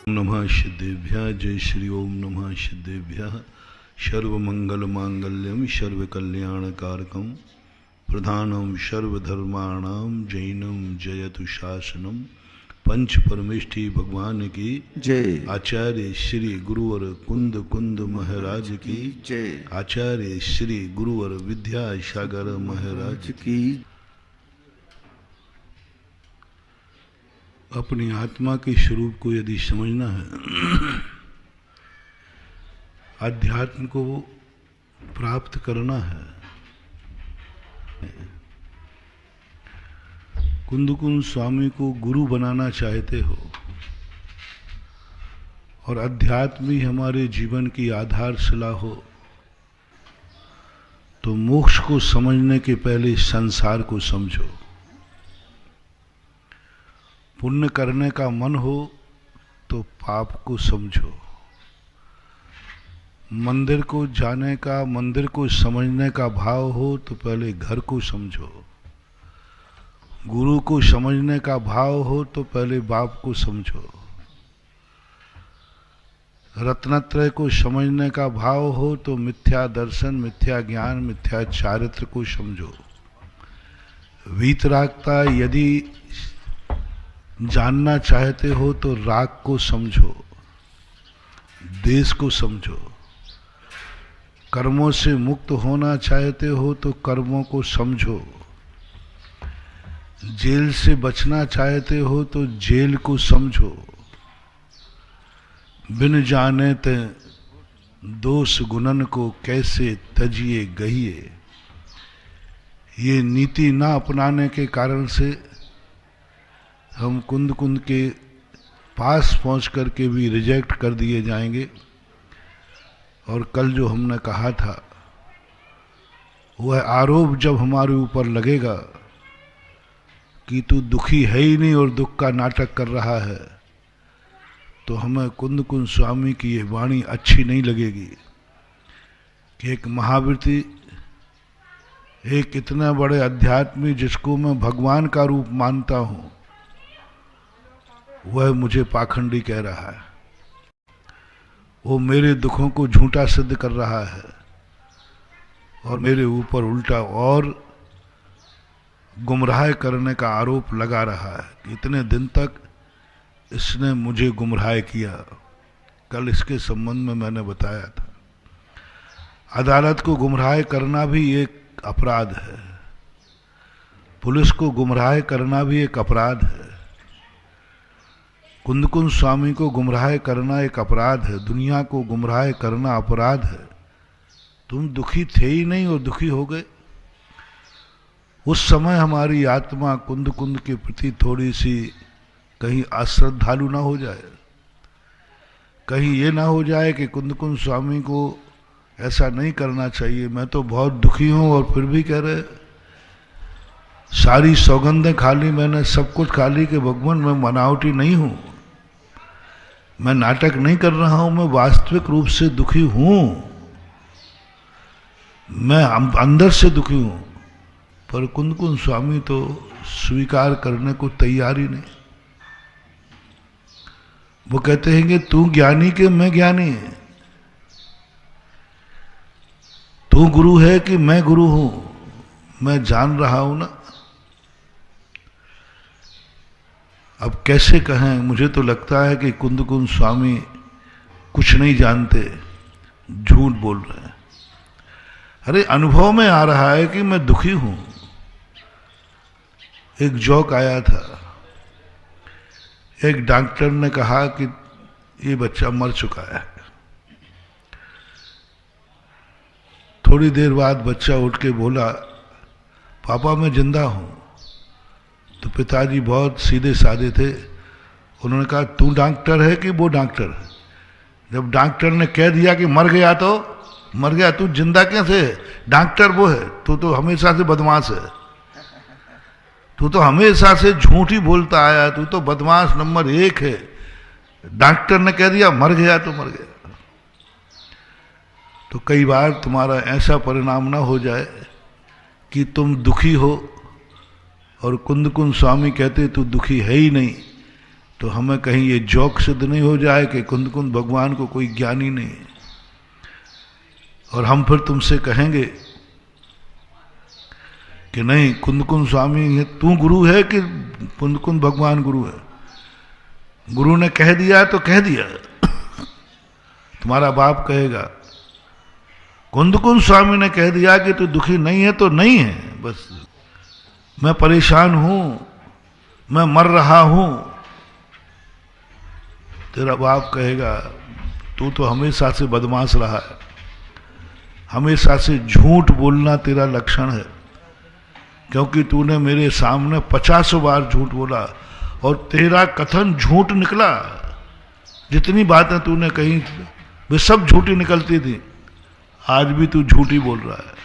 नमः सिद्धेभ्यः। जय श्री ओम नमः सिद्धेभ्यः। सर्वमंगल मांगल्यम सर्वकल्याणकारकम प्रधानम सर्वधर्माणाम जैनम जयतु शासनम। पंच परमेष्ठी भगवान की जय। आचार्य श्री गुरुवर कुंद कुंद महाराज की जय। आचार्य श्री गुरुवर विद्यासागर महाराज की। अपनी आत्मा के स्वरूप को यदि समझना है, अध्यात्म को प्राप्त करना है, कुंदकुंद स्वामी को गुरु बनाना चाहते हो और अध्यात्म ही हमारे जीवन की आधारशिला हो, तो मोक्ष को समझने के पहले संसार को समझो। पुण्य करने का मन हो तो पाप को समझो। मंदिर को जाने का, मंदिर को समझने का भाव हो तो पहले घर को समझो। गुरु को समझने का भाव हो तो पहले बाप को समझो। रत्नत्रय को समझने का भाव हो तो मिथ्या दर्शन, मिथ्या ज्ञान, मिथ्या चारित्र को समझो। वीतरागता यदि जानना चाहते हो तो राग को समझो, देश को समझो। कर्मों से मुक्त होना चाहते हो तो कर्मों को समझो। जेल से बचना चाहते हो तो जेल को समझो। बिन जाने ते दोष गुणन को कैसे तजिए गहिए। ये नीति ना अपनाने के कारण से हम कुंद कुंद के पास पहुंच करके भी रिजेक्ट कर दिए जाएंगे। और कल जो हमने कहा था, वह आरोप जब हमारे ऊपर लगेगा कि तू दुखी है ही नहीं और दुख का नाटक कर रहा है, तो हमें कुंद कुंद स्वामी की ये वाणी अच्छी नहीं लगेगी कि एक महावृत्ति, एक इतना बड़े अध्यात्मी जिसको मैं भगवान का रूप मानता हूं, वह मुझे पाखंडी कह रहा है। वो मेरे दुखों को झूठा सिद्ध कर रहा है और मेरे ऊपर उल्टा और गुमराह करने का आरोप लगा रहा है। इतने दिन तक इसने मुझे गुमराह किया। कल इसके संबंध में मैंने बताया था, अदालत को गुमराह करना भी एक अपराध है, पुलिस को गुमराह करना भी एक अपराध है, कुंदकुंद स्वामी को गुमराह करना एक अपराध है, दुनिया को गुमराह करना अपराध है। तुम दुखी थे ही नहीं और दुखी हो गए। उस समय हमारी आत्मा कुंद कुंद के प्रति थोड़ी सी कहीं अश्रद्धालु ना हो जाए, कहीं ये ना हो जाए कि कुंद कुंद स्वामी को ऐसा नहीं करना चाहिए। मैं तो बहुत दुखी हूं और फिर भी कह रहे, सारी सौगंधें खा ली मैंने, सब कुछ खा ली कि भगवान मैं बनावटी नहीं हूं, मैं नाटक नहीं कर रहा हूं, मैं वास्तविक रूप से दुखी हूं, मैं अंदर से दुखी हूं। पर कुंद कुंद स्वामी तो स्वीकार करने को तैयार ही नहीं। वो कहते हैं कि तू ज्ञानी कि मैं ज्ञानी, तू गुरु है कि मैं गुरु हूं, मैं जान रहा हूं ना। अब कैसे कहें, मुझे तो लगता है कि कुंद कुंद स्वामी कुछ नहीं जानते, झूठ बोल रहे हैं। अरे अनुभव में आ रहा है कि मैं दुखी हूं। एक जोक आया था, एक डॉक्टर ने कहा कि ये बच्चा मर चुका है। थोड़ी देर बाद बच्चा उठ के बोला, पापा मैं जिंदा हूं। तो पिताजी बहुत सीधे साधे थे, उन्होंने कहा तू डॉक्टर है कि वो डॉक्टर है? जब डॉक्टर ने कह दिया कि मर गया तो मर गया, तू जिंदा कैसे? डॉक्टर वो है, तू तो हमेशा से बदमाश है, तू तो हमेशा से झूठ ही बोलता आया, तू तो बदमाश नंबर 1 है। डॉक्टर ने कह दिया मर गया तो मर गया। तो कई बार तुम्हारा ऐसा परिणाम ना हो जाए कि तुम दुखी हो और कुंद कुंद स्वामी कहते तू दुखी है ही नहीं, तो हमें कहीं ये जोक सिद्ध नहीं हो जाए कि कुंद कुंद भगवान को कोई ज्ञान ही नहीं है, और हम फिर तुमसे कहेंगे कि नहीं कुंद कुंद स्वामी है, तू गुरु है कि कुंद कुंद भगवान गुरु है। गुरु ने कह दिया तो कह दिया, तुम्हारा बाप कहेगा। कुंद कुंद स्वामी ने कह दिया कि तू दुखी नहीं है तो नहीं है, बस मैं परेशान हूं, मैं मर रहा हूं। तेरा बाप कहेगा तू तो हमेशा से बदमाश रहा है, हमेशा से झूठ बोलना तेरा लक्षण है, क्योंकि तूने मेरे सामने 50 बार झूठ बोला और तेरा कथन झूठ निकला। जितनी बातें तूने कही वे सब झूठी निकलती थी, आज भी तू झूठी बोल रहा है,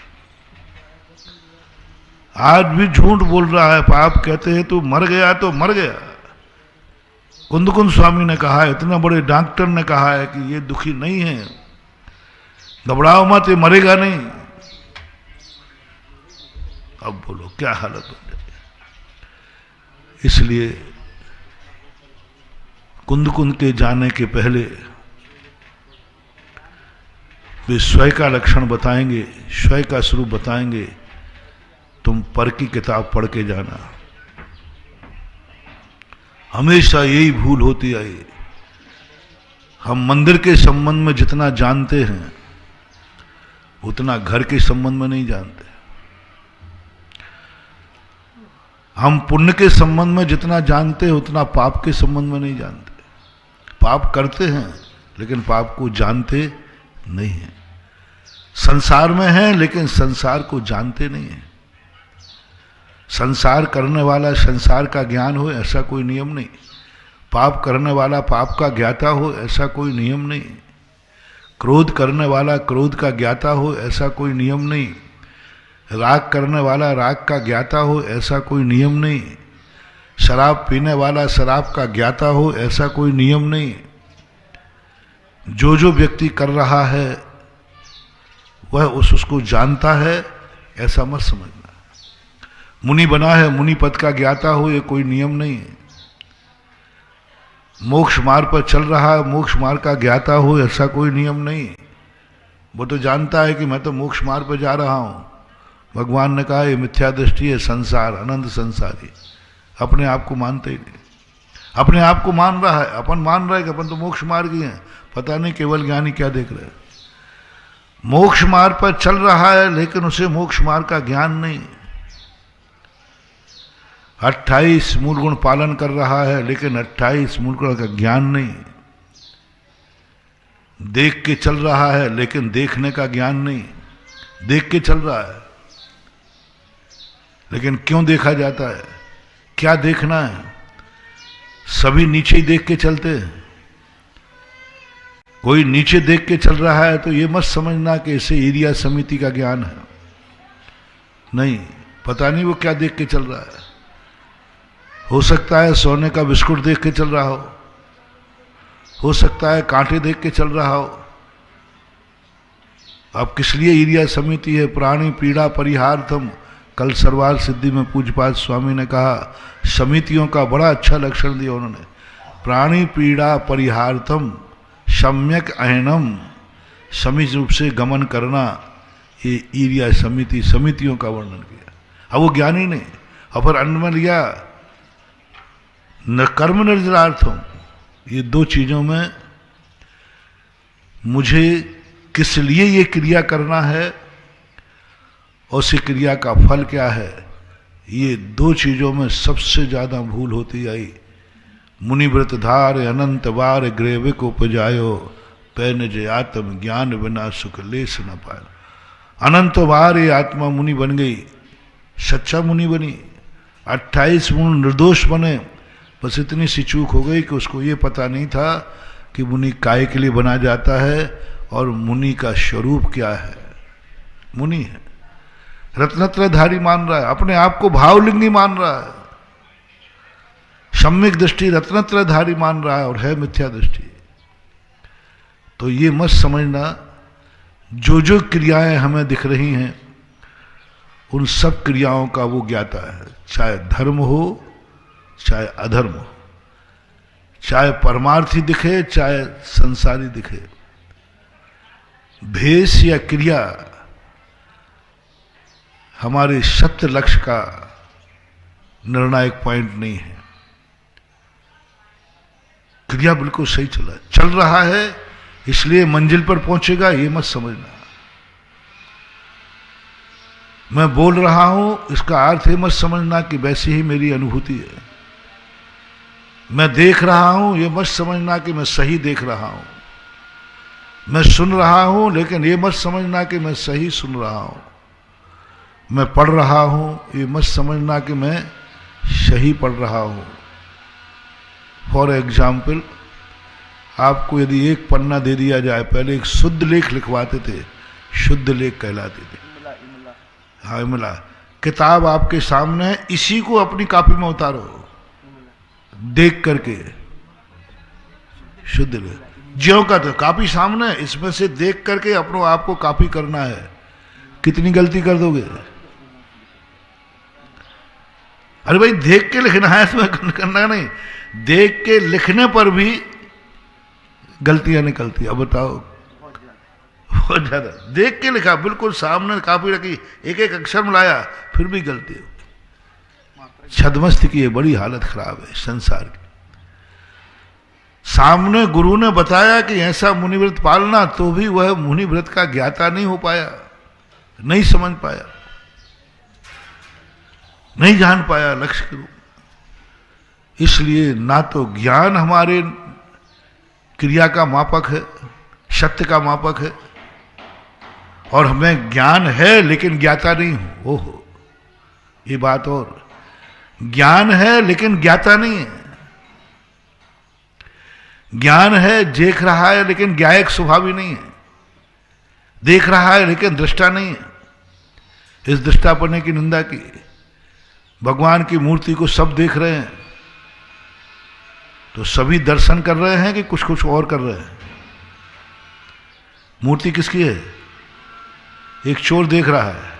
आज भी झूठ बोल रहा है। पाप कहते हैं तू मर गया तो मर गया। कुंद कुंद स्वामी ने कहा है, इतना बड़े डॉक्टर ने कहा है कि ये दुखी नहीं है, घबराओ मत, ये मरेगा नहीं। अब बोलो क्या हालत हो जाए। इसलिए कुंद कुंद के जाने के पहले वे स्वयं का लक्षण बताएंगे, स्वयं का स्वरूप बताएंगे। तुम पर की किताब पढ़ के जाना। हमेशा यही भूल होती आई, हम मंदिर के संबंध में जितना जानते हैं उतना घर के संबंध में नहीं जानते। हम पुण्य के संबंध में जितना जानते हैं उतना पाप के संबंध में नहीं जानते। पाप करते हैं लेकिन पाप को जानते नहीं हैं। संसार में हैं लेकिन संसार को जानते नहीं हैं। संसार करने वाला संसार का ज्ञान हो ऐसा कोई नियम नहीं। पाप करने वाला पाप का ज्ञाता हो ऐसा कोई नियम नहीं। क्रोध करने वाला क्रोध का ज्ञाता हो ऐसा कोई नियम नहीं। राग करने वाला राग का ज्ञाता हो ऐसा कोई नियम नहीं। शराब पीने वाला शराब का ज्ञाता हो ऐसा कोई नियम नहीं। जो व्यक्ति कर रहा है वह उसको जानता है ऐसा मत समझना। मुनि बना है मुनि पद का ज्ञाता हो ये कोई नियम नहीं है। मोक्ष मार्ग पर चल रहा है मोक्ष मार्ग का ज्ञाता हो ऐसा कोई नियम नहीं। वो तो जानता है कि मैं तो मोक्ष मार्ग पर जा रहा हूं। भगवान ने कहा ये मिथ्या दृष्टि है, संसार अनंत संसारी। अपने आप को मानते ही नहीं, अपने आप को मान रहा है। अपन मान रहा है कि अपन तो मोक्ष मार्ग ही हैं, पता नहीं केवल ज्ञानी क्या देख रहे हैं। मोक्ष मार्ग पर चल रहा है लेकिन उसे मोक्ष मार्ग का ज्ञान नहीं। 28 मूल गुण पालन कर रहा है लेकिन 28 मूल गुण का ज्ञान नहीं। देख के चल रहा है लेकिन देखने का ज्ञान नहीं। देख के चल रहा है लेकिन क्यों देखा जाता है, क्या देखना है। सभी नीचे ही देख के चलते हैं। कोई नीचे देख के चल रहा है तो ये मत समझना कि इसे एरिया समिति का ज्ञान है। नहीं, पता नहीं वो क्या देख के चल रहा है। हो सकता है सोने का बिस्कुट देख के चल रहा हो सकता है कांटे देख के चल रहा हो। अब किस लिए एरिया समिति है। प्राणी पीड़ा परिहार्थम। कल सरवार सिद्धि में पूज्यपाद स्वामी ने कहा, समितियों का बड़ा अच्छा लक्षण दिया उन्होंने। प्राणी पीड़ा परिहार्थम सम्यक अहनम, समित रूप से गमन करना, ये एरिया समिति समितियों का वर्णन किया। अब वो ज्ञानी नहीं, और फिर अन्न में लिया न कर्म निर्जरार्थम। ये दो चीजों में मुझे किस लिए ये क्रिया करना है और उस क्रिया का फल क्या है, ये दो चीजों में सबसे ज्यादा भूल होती आई। मुनिव्रत धार अनंत बार ग्रेविक उपजायो, पैन जय आत्म ज्ञान बिना सुख लेस न पाए। अनंत बार ये आत्मा मुनि बन गई, सच्चा मुनि बनी। 28 गुण निर्दोष बने, बस इतनी सी चूक हो गई कि उसको ये पता नहीं था कि मुनि काय के लिए बना जाता है और मुनि का स्वरूप क्या है। मुनि है, रत्नत्रयधारी मान रहा है, अपने आप को भावलिंगी मान रहा है। सम्यक दृष्टि रत्नत्रयधारी मान रहा है और है मिथ्या दृष्टि। तो ये मत समझना जो क्रियाएं हमें दिख रही हैं उन सब क्रियाओं का वो ज्ञाता है, चाहे धर्म हो चाहे अधर्म हो। चाहे परमार्थी दिखे चाहे संसारी दिखे, भेष या क्रिया हमारे सत्य लक्ष्य का निर्णायक पॉइंट नहीं है। क्रिया बिल्कुल सही चल रहा है इसलिए मंजिल पर पहुंचेगा, ये मत समझना। मैं बोल रहा हूं इसका अर्थ ये मत समझना कि वैसी ही मेरी अनुभूति है। मैं देख रहा हूं ये मत समझना कि मैं सही देख रहा हूं। मैं सुन रहा हूं लेकिन ये मत समझना कि मैं सही सुन रहा हूं। मैं पढ़ रहा हूं ये मत समझना कि मैं सही पढ़ रहा हूं। फॉर एग्जाम्पल, आपको यदि एक पन्ना दे दिया जाए, पहले एक शुद्ध लेख लिखवाते थे, शुद्ध लेख कहलाते थे, हाँ इमला, किताब आपके सामने है, इसी को अपनी कॉपी में उतारो देख करके, शुद्ध लेख ज्यों का तो कॉपी सामने, इसमें से देख करके अपने आप को कॉपी करना है। कितनी गलती कर दोगे? अरे भाई देख के लिखना है, इसमें करना नहीं। देख के लिखने पर भी गलतियां निकलती। अब बताओ, बहुत ज्यादा देख के लिखा, बिल्कुल सामने कॉपी रखी, एक एक अक्षर मिलाया, फिर भी गलती हो। छद्मस्त की बड़ी हालत खराब है संसार की। सामने गुरु ने बताया कि ऐसा मुनिव्रत पालना, तो भी वह मुनिव्रत का ज्ञाता नहीं हो पाया, नहीं समझ पाया, नहीं जान पाया लक्ष्य के रूप। इसलिए ना तो ज्ञान हमारे क्रिया का मापक है, सत्य का मापक है, और हमें ज्ञान है लेकिन ज्ञाता नहीं हूं। ओहो, ये बात। और ज्ञान है लेकिन ज्ञाता नहीं है। ज्ञान है, देख रहा है लेकिन ज्ञायक स्वभावी नहीं है। देख रहा है लेकिन दृष्टा नहीं है। इस दृष्टापने की निंदा की। भगवान की मूर्ति को सब देख रहे हैं, तो सभी दर्शन कर रहे हैं कि कुछ कुछ और कर रहे हैं? मूर्ति किसकी है? एक चोर देख रहा है,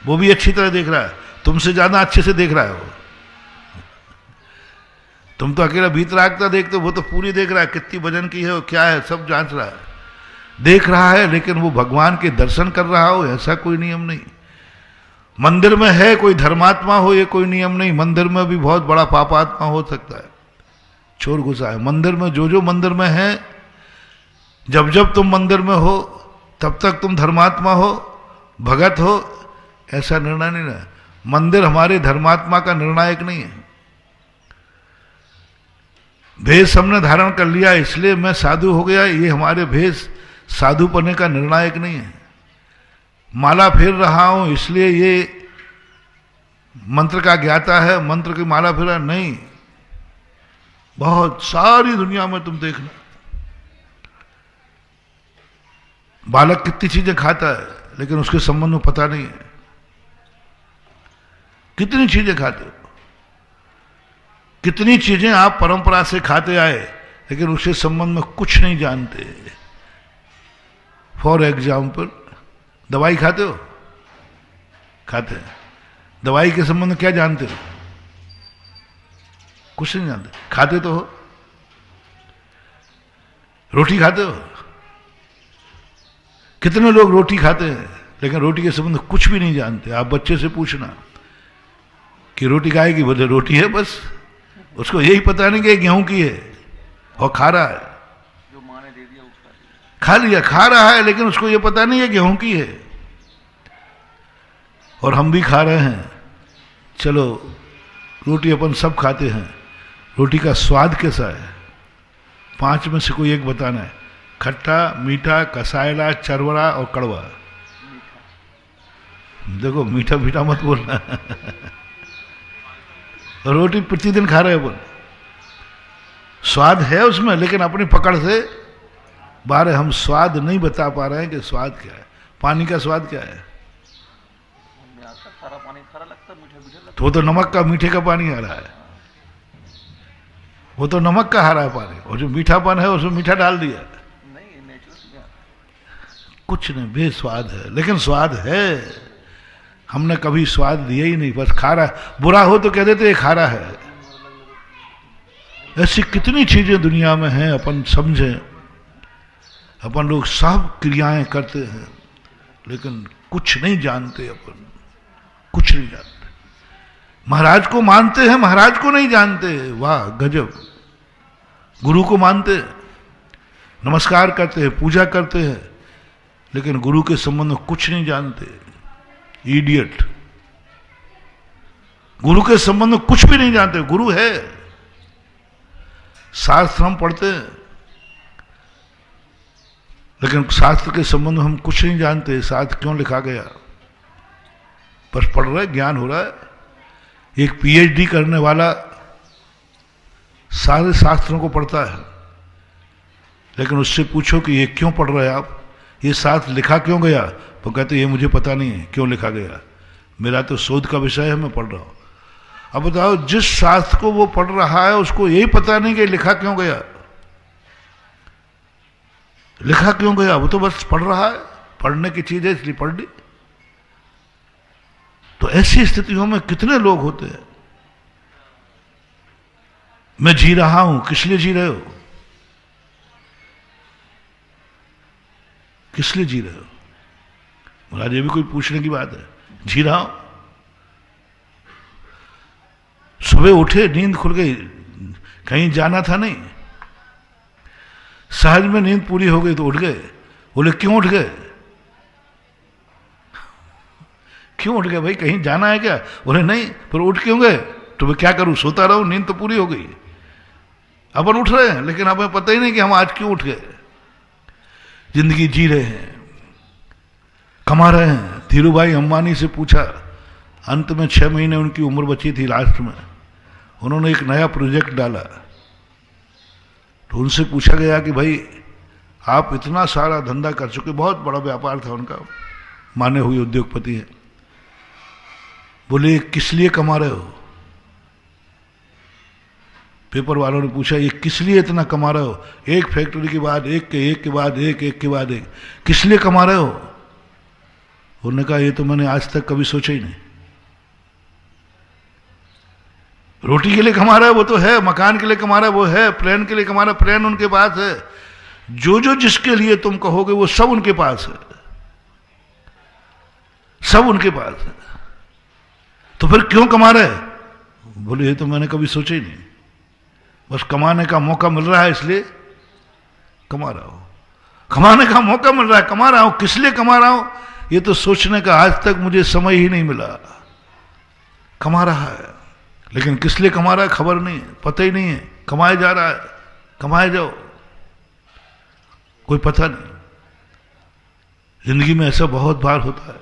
वो भी अच्छी तरह देख रहा है, तुमसे ज्यादा अच्छे से देख रहा है वो। तुम तो अकेला भीतर आगता देखते हो, वो तो पूरी देख रहा है, कितनी वजन की है और क्या है सब जांच रहा है, देख रहा है। लेकिन वो भगवान के दर्शन कर रहा हो, ऐसा कोई नियम नहीं। मंदिर में है कोई धर्मात्मा हो, ये कोई नियम नहीं। मंदिर में भी बहुत बड़ा पापात्मा हो सकता है, चोर घुसा है मंदिर में। जो जो मंदिर में है, जब जब तुम मंदिर में हो तब तक तुम धर्मात्मा हो, भगत हो, ऐसा निर्णय नहीं है। मंदिर हमारे धर्मात्मा का निर्णायक नहीं है। भेष हमने धारण कर लिया इसलिए मैं साधु हो गया, ये हमारे भेष साधु बनने का निर्णायक नहीं है। माला फेर रहा हूं इसलिए ये मंत्र का ज्ञाता है, मंत्र की माला फेरा नहीं। बहुत सारी दुनिया में तुम देखना, बालक कितनी चीजें खाता है लेकिन उसके संबंध में पता नहीं है। कितनी चीजें खाते हो, कितनी चीजें आप परंपरा से खाते आए लेकिन उसके संबंध में कुछ नहीं जानते। फॉर एग्जाम्पल, दवाई खाते हो? खाते हैं। दवाई के संबंध में क्या जानते हो? कुछ नहीं जानते। खाते तो हो। रोटी खाते हो? कितने लोग रोटी खाते हैं लेकिन रोटी के संबंध में कुछ भी नहीं जानते। आप बच्चे से पूछना कि रोटी खाएगी, बोले रोटी है बस, उसको यही पता नहीं कि गेहूं की है और खा रहा है। जो माँ ने दे दिया उसका खा लिया, खा रहा है लेकिन उसको ये पता नहीं है गेहूं की है। और हम भी खा रहे हैं। चलो रोटी अपन सब खाते हैं, रोटी का स्वाद कैसा है? 5 में से कोई एक बताना है। खट्टा, मीठा, कसायला, चरवरा और कड़वा। देखो मीठा मीठा मत बोलना। रोटी प्रतिदिन खा रहे हैं बोल, स्वाद है उसमें लेकिन अपनी पकड़ से बाहर हम स्वाद नहीं बता पा रहे हैं कि स्वाद क्या है। पानी का स्वाद क्या है? तो वो तो नमक का मीठे का पानी आ रहा है, वो तो नमक का हारा है पानी, और जो मीठापन है उसमें मीठा डाल दिया। कुछ नहीं, बेस्वाद है लेकिन स्वाद है। हमने कभी स्वाद दिया ही नहीं, बस खा रहा है। बुरा हो तो कह देते खा रहा है। ऐसी कितनी चीजें दुनिया में हैं, अपन समझें, अपन लोग सब क्रियाएं करते हैं लेकिन कुछ नहीं जानते, अपन कुछ नहीं जानते। महाराज को मानते हैं, महाराज को नहीं जानते, वाह गजब। गुरु को मानते हैं, नमस्कार करते हैं, पूजा करते हैं, लेकिन गुरु के संबंध में कुछ नहीं जानते, इडियट। गुरु के संबंध में कुछ भी नहीं जानते। गुरु है, शास्त्र हम पढ़ते हैं लेकिन शास्त्र के संबंध में हम कुछ नहीं जानते। शास्त्र क्यों लिखा गया, बस पढ़ रहे, ज्ञान हो रहा है। एक पीएचडी करने वाला सारे शास्त्रों को पढ़ता है, लेकिन उससे पूछो कि ये क्यों पढ़ रहे हैं आप, ये शास्त्र लिखा क्यों गया, वो कहते ये मुझे पता नहीं है क्यों लिखा गया, मेरा तो शोध का विषय है, मैं पढ़ रहा हूं। अब बताओ, जिस शास्त्र को वो पढ़ रहा है उसको यही पता नहीं कि लिखा क्यों गया, लिखा क्यों गया, वो तो बस पढ़ रहा है, पढ़ने की चीज है इसलिए पढ़ ली। तो ऐसी स्थितियों में कितने लोग होते हैं। मैं जी रहा हूं, किस लिए जी रहे हो, किस लिए जी रहे हो? महाराज ये भी कोई पूछने की बात है? जी रहा हूं, सुबह उठे, नींद खुल गई, कहीं जाना था नहीं, सहज में नींद पूरी हो गई तो उठ गए। बोले क्यों उठ गए, क्यों उठ गए भाई, कहीं जाना है क्या? बोले नहीं, पर उठ क्यों गए? तो मैं क्या करूं, सोता रहूं, नींद तो पूरी हो गई। अपन उठ रहे हैं लेकिन हमें पता ही नहीं कि हम आज क्यों उठ गए। जिंदगी जी रहे हैं, कमा रहे हैं। धीरूभाई अंबानी से पूछा, अंत में 6 महीने उनकी उम्र बची थी, लास्ट में उन्होंने एक नया प्रोजेक्ट डाला। तो उनसे पूछा गया कि भाई आप इतना सारा धंधा कर चुके, बहुत बड़ा व्यापार था उनका, माने हुए उद्योगपति हैं। बोले किस लिए कमा रहे हो? पेपर वालों ने पूछा ये किस लिए इतना कमा रहे हो, एक फैक्ट्री के बाद एक के बाद एक के बाद एक, किस लिए कमा रहे हो? उन्होंने कहा ये तो मैंने आज तक कभी सोचा ही नहीं। रोटी के लिए कमा रहा है वो तो है, मकान के लिए कमा रहा है वो है, प्लेन के लिए कमा रहा है, प्लेन उनके पास है, जो जो जिसके लिए तुम कहोगे वो सब उनके पास है, सब उनके पास है। तो फिर क्यों कमा रहे? बोले ये तो मैंने कभी सोचा ही नहीं, बस कमाने का मौका मिल रहा है इसलिए कमा रहा हूं, कमाने का मौका मिल रहा है कमा रहा हूं। किस लिए कमा रहा हूं ये तो सोचने का आज तक मुझे समय ही नहीं मिला। कमा रहा है लेकिन किस लिए कमा रहा है खबर नहीं, पता ही नहीं है, कमाए जा रहा है, कमाए जाओ, कोई पता नहीं। जिंदगी में ऐसा बहुत बार होता है।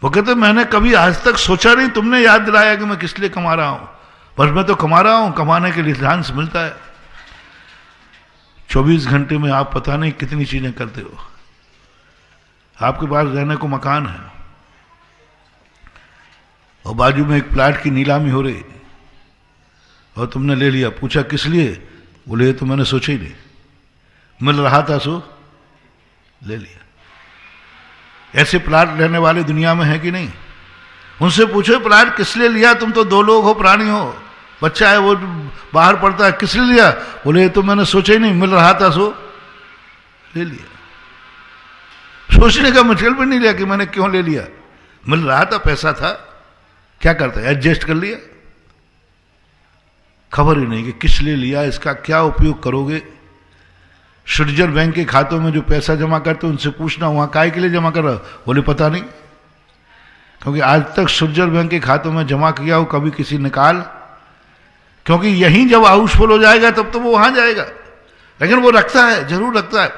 वो कहते मैंने कभी आज तक सोचा नहीं, तुमने याद दिलाया कि मैं किस लिए कमा रहा हूं, बस मैं तो कमा रहा हूं, कमाने के लिए चांस मिलता है। 24 घंटे में आप पता नहीं कितनी चीजें करते हो। आपके पास रहने को मकान है और बाजू में एक प्लाट की नीलामी हो रही और तुमने ले लिया, पूछा किस लिए? बोले ये तो मैंने सोचा ही नहीं, मिल रहा था सो ले लिया। ऐसे प्लाट लेने वाले दुनिया में है कि नहीं? उनसे पूछो प्लाट किस लिए लिया, तुम तो 2 लोग हो, प्राणी हो, बच्चा है वो बाहर पढ़ता है, किस लिए लिया? बोले ये तो मैंने सोचा ही नहीं, मिल रहा था सो ले लिया। सोचने का मुश्किल भी नहीं लिया कि मैंने क्यों ले लिया, मिल रहा था, पैसा था, क्या करता है, एडजस्ट कर लिया। खबर ही नहीं कि किस लिए लिया, इसका क्या उपयोग करोगे। स्विट्जरलैंड बैंक के खातों में जो पैसा जमा करते उनसे पूछना वहां काय के लिए जमा कर रहा हो, बोले पता नहीं, क्योंकि आज तक स्विट्जरलैंड बैंक के खातों में जमा किया हो कभी किसी निकाल, क्योंकि यहीं जब हाउसफुल हो जाएगा तब तो वो वहां जाएगा, लेकिन वो रखता है, जरूर रखता है।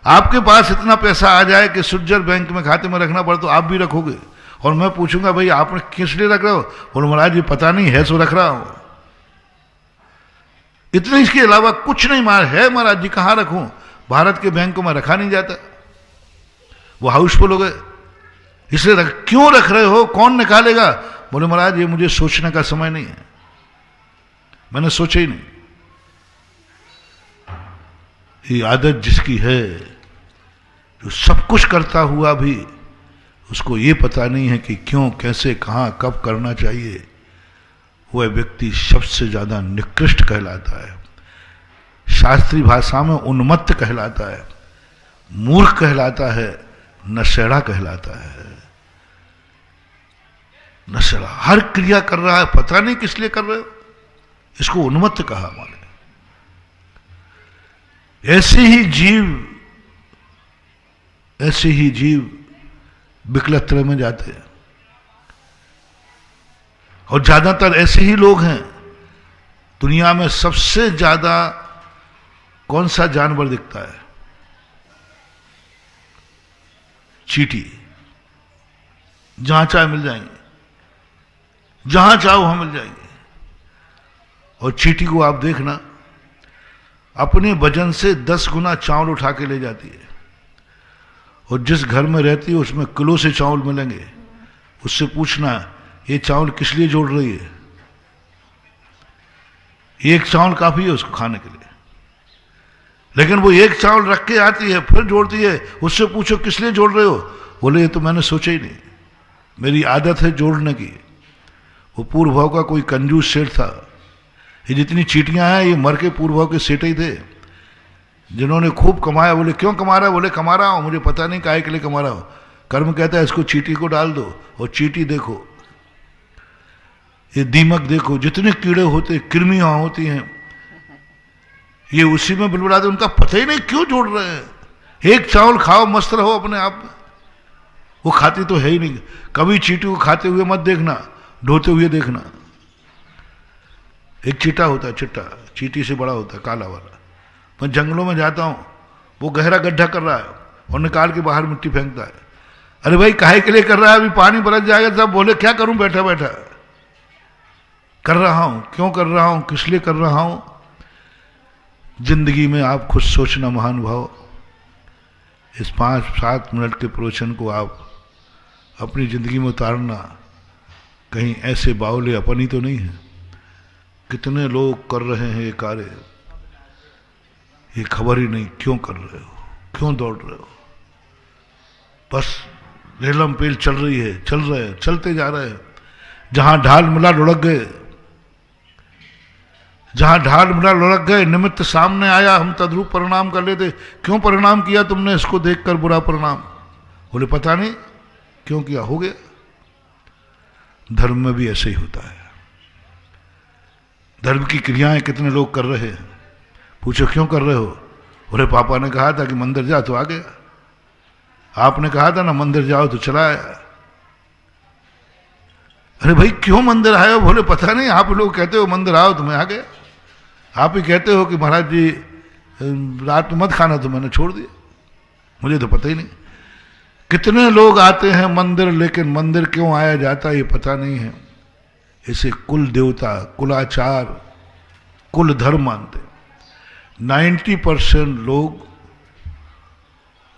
आपके पास इतना पैसा आ जाए कि स्विट्जरलैंड बैंक में खाते में रखना पड़े तो आप भी रखोगे, और मैं पूछूंगा भाई आपने किस लिए रख रहे हो, बोले महाराज ये पता नहीं है सो रख रहा हूं, इतने, इसके अलावा कुछ नहीं। मार है महाराज जी, कहां रखूं, भारत के बैंकों में रखा नहीं जाता, वो हाउसफुल हो गए, इसलिए क्यों रख रहे हो, कौन निकालेगा? बोले महाराज ये मुझे सोचने का समय नहीं है, मैंने सोचा ही नहीं। ये आदत जिसकी है, जो सब कुछ करता हुआ भी उसको ये पता नहीं है कि क्यों, कैसे, कहां, कब करना चाहिए, वह व्यक्ति सबसे ज्यादा निकृष्ट कहलाता है, शास्त्रीय भाषा में उन्मत्त कहलाता है, मूर्ख कहलाता है, नशेड़ा कहलाता है। नशेड़ा हर क्रिया कर रहा है, पता नहीं किस लिए कर रहे हो, इसको उन्मत्त कहा हमारे। ऐसे ही जीव विकलत्रय में जाते हैं, और ज्यादातर ऐसे ही लोग हैं। दुनिया में सबसे ज्यादा कौन सा जानवर दिखता है? चींटी। जहां चाहे मिल जाएंगे, जहां चाहो वहां मिल जाएंगे। और चींटी को आप देखना, अपने वजन से 10 गुना चावल उठा के ले जाती है, और जिस घर में रहती है उसमें किलो से चावल मिलेंगे। उससे पूछना, ये चावल किस लिए जोड़ रही है? एक चावल काफी है उसको खाने के लिए, लेकिन वो एक चावल रख के आती है, फिर जोड़ती है। उससे पूछो किस लिए जोड़ रहे हो? बोले ये तो मैंने सोचा ही नहीं, मेरी आदत है जोड़ने की। वो पूर्व भाव का कोई कंजूस सेठ था। ये जितनी चींटियां हैं ये मर के पूर्व भाव के सेठ ही थे, जिन्होंने खूब कमाया। बोले क्यों कमा रहा है? बोले कमा रहा हूं, मुझे पता नहीं काहे के लिए कमा रहा हूं। कर्म कहता है इसको चींटी को डाल दो, और चींटी देखो, ये दीमक देखो, जितने कीड़े होते, कृमियां होती हैं, ये उसी में बुलबुलाते। उनका पता ही नहीं क्यों जोड़ रहे हैं। एक चावल खाओ, मस्त रहो अपने आप में। वो खाती तो है ही नहीं। कभी चींटी को खाते हुए मत देखना, ढोते हुए देखना। एक चीटा होता है, चिट्टा, चींटी से बड़ा होता है, काला वाला। मैं जंगलों में जाता हूं, वो गहरा गड्ढा कर रहा है और निकाल के बाहर मिट्टी फेंकता है। अरे भाई काहे के लिए कर रहा है? अभी पानी बरस जाएगा। सब बोले क्या करूं बैठा बैठा? कर रहा हूं। क्यों कर रहा हूं? किस लिए कर रहा हूं? जिंदगी में आप खुद सोचना महानुभाव। इस 5-7 मिनट के प्रवचन को आप अपनी जिंदगी में उतारना। कहीं ऐसे बावले अपन ही तो नहीं है। कितने लोग कर रहे हैं ये कार्य, ये खबर ही नहीं क्यों कर रहे हो, क्यों दौड़ रहे हो। बस रेलम पेल चल रही है, चल रहे हैं, चलते जा रहे हैं। जहां ढाल मिला लुढ़क गए, जहां ढाल मिला लुढ़क गए। निमित्त सामने आया, हम तद्रूप परिणाम कर लेते। क्यों परिणाम किया तुमने? इसको देखकर बुरा परिणाम। बोले पता नहीं क्यों किया, हो गया। धर्म में भी ऐसे ही होता है। धर्म की क्रियाएं कितने लोग कर रहे हैं। पूछो क्यों कर रहे हो? बोले पापा ने कहा था कि मंदिर जा तो आ गया। आपने कहा था ना मंदिर जाओ तो चला आया। अरे भाई क्यों मंदिर आए हो? बोले पता नहीं, आप लोग कहते हो मंदिर आओ तो मैं आ गया। आप ही कहते हो कि महाराज जी रात में मत खाना, तो मैंने छोड़ दिया। मुझे तो पता ही नहीं। कितने लोग आते हैं मंदिर, लेकिन मंदिर क्यों आया जाता है ये पता नहीं है। इसे कुल देवता, कुलाचार, कुल धर्म मानते। 90% लोग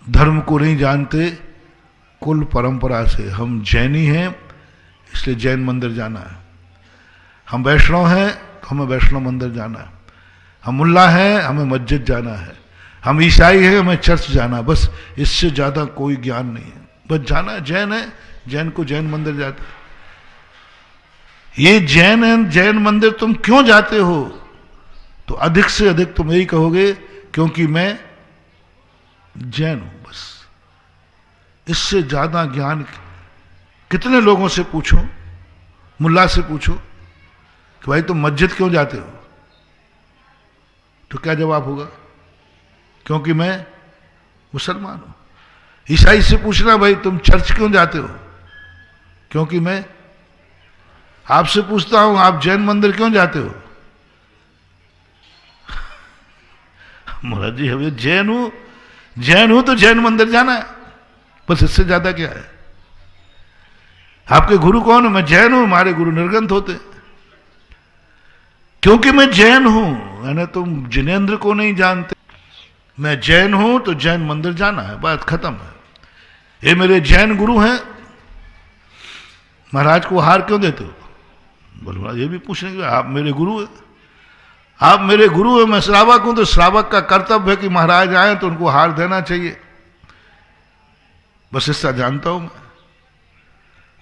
धर्म को नहीं जानते, कुल परंपरा से। हम जैनी हैं इसलिए जैन मंदिर जाना है। हम वैष्णव हैं तो हमें वैष्णव मंदिर जाना है। हम मुल्ला हैं, हमें मस्जिद जाना है। हम ईसाई हैं, हमें चर्च जाना। बस इससे ज्यादा कोई ज्ञान नहीं है। बस जाना है। जैन है, जैन को जैन मंदिर जाते। ये जैन है, जैन मंदिर तुम क्यों जाते हो? तो अधिक से अधिक तुम यही कहोगे क्योंकि मैं जैन हूं। बस इससे ज्यादा ज्ञान कितने लोगों से पूछो, मुल्ला से पूछो कि भाई तुम मस्जिद क्यों जाते हो, तो क्या जवाब होगा? क्योंकि मैं मुसलमान हूं। ईसाई से पूछना भाई तुम चर्च क्यों जाते हो, क्योंकि मैं। आपसे पूछता हूं आप जैन मंदिर क्यों जाते हो? महाराज जी हम जैन हूं तो जैन मंदिर जाना है। बस इससे ज्यादा क्या है? आपके गुरु कौन है? मैं जैन हूं, हमारे गुरु निर्गंथ होते। क्योंकि मैं जैन हूं, यानी तुम जिनेंद्र को नहीं जानते। मैं जैन हूं तो जैन मंदिर जाना है, बात खत्म है। ये मेरे जैन गुरु हैं, महाराज को हार क्यों देते हो? बोले महाराज ये भी पूछने के आप मेरे गुरु हैं। आप मेरे गुरु हैं, मैं श्रावक हूं, तो श्रावक का कर्तव्य है कि महाराज आए तो उनको हार देना चाहिए। बस इसका जानता हूं मैं।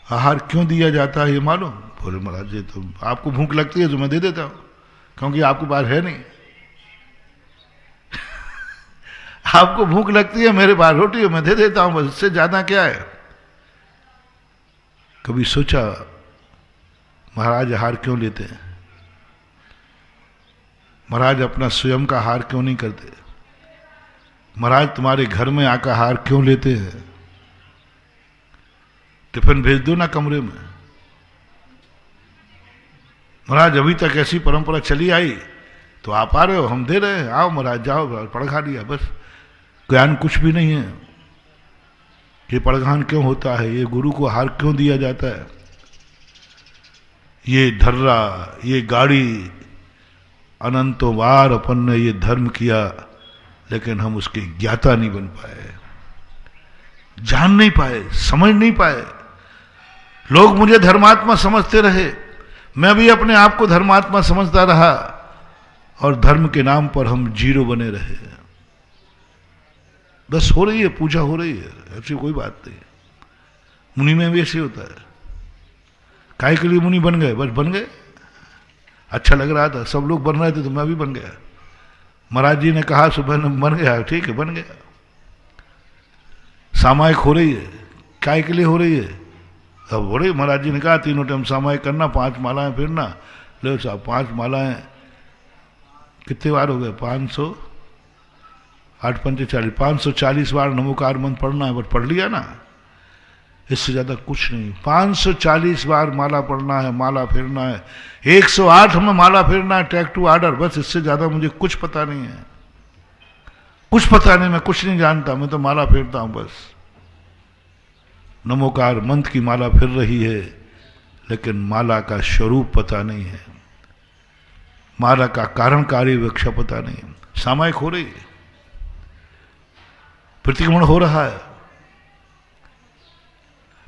आहार क्यों दिया जाता है ये मालूम? बोले महाराज जी तो आपको भूख लगती है तो मैं दे देता हूं, क्योंकि आपके पास है नहीं। आपको भूख लगती है, मेरे पास रोटी है, मैं दे देता हूं, बस इससे ज्यादा क्या है। कभी सोचा महाराज हार क्यों लेते हैं? महाराज अपना स्वयं का हार क्यों नहीं करते? महाराज तुम्हारे घर में आकर हार क्यों लेते हैं? टिफिन भेज दो ना कमरे में। महाराज अभी तक ऐसी परंपरा चली आई, तो आप आ रहे हो, हम दे रहे हैं, आओ महाराज, जाओ पढ़ खा लिया, बस। ज्ञान कुछ भी नहीं है। ये पड़घान क्यों होता है? ये गुरु को हार क्यों दिया जाता है? ये धर्रा, ये गाड़ी, अनंतों बार अपन ने ये धर्म किया, लेकिन हम उसके ज्ञाता नहीं बन पाए, जान नहीं पाए, समझ नहीं पाए। लोग मुझे धर्मात्मा समझते रहे, मैं भी अपने आप को धर्मात्मा समझता रहा, और धर्म के नाम पर हम जीरो बने रहे। बस हो रही है, पूजा हो रही है, ऐसी कोई बात नहीं। मुनि में भी ऐसे होता है। काहे के लिए मुनि बन गए? बस बन गए, अच्छा लग रहा था, सब लोग बन रहे थे तो मैं भी बन गया। महाराज जी ने कहा सुबह में बन गया, ठीक है बन गया। सामायिक हो रही है, काहे के लिए हो रही है? अब हो रही, महाराज जी ने कहा 3 टाइम सामायिक करना, 5 मालाएं फिरना। लो साहब 5 मालाएं कितने बार हो गए? 500, 8 पंचे 40, 540 बार नमोकार मंत्र पढ़ना है, बस पढ़ लिया ना, इससे ज्यादा कुछ नहीं। 540 बार माला पढ़ना है, माला फेरना है, 108 में माला फेरना है, टैग टू ऑर्डर, बस। इससे ज्यादा मुझे कुछ पता नहीं है, कुछ पता नहीं, मैं कुछ नहीं जानता, मैं तो माला फेरता हूं बस। नमोकार मंत्र की माला फिर रही है, लेकिन माला का स्वरूप पता नहीं है, माला का कारण कार्य विवक्षा पता नहीं है। सामायिक हो रही है, प्रतिक्रमण हो रहा है,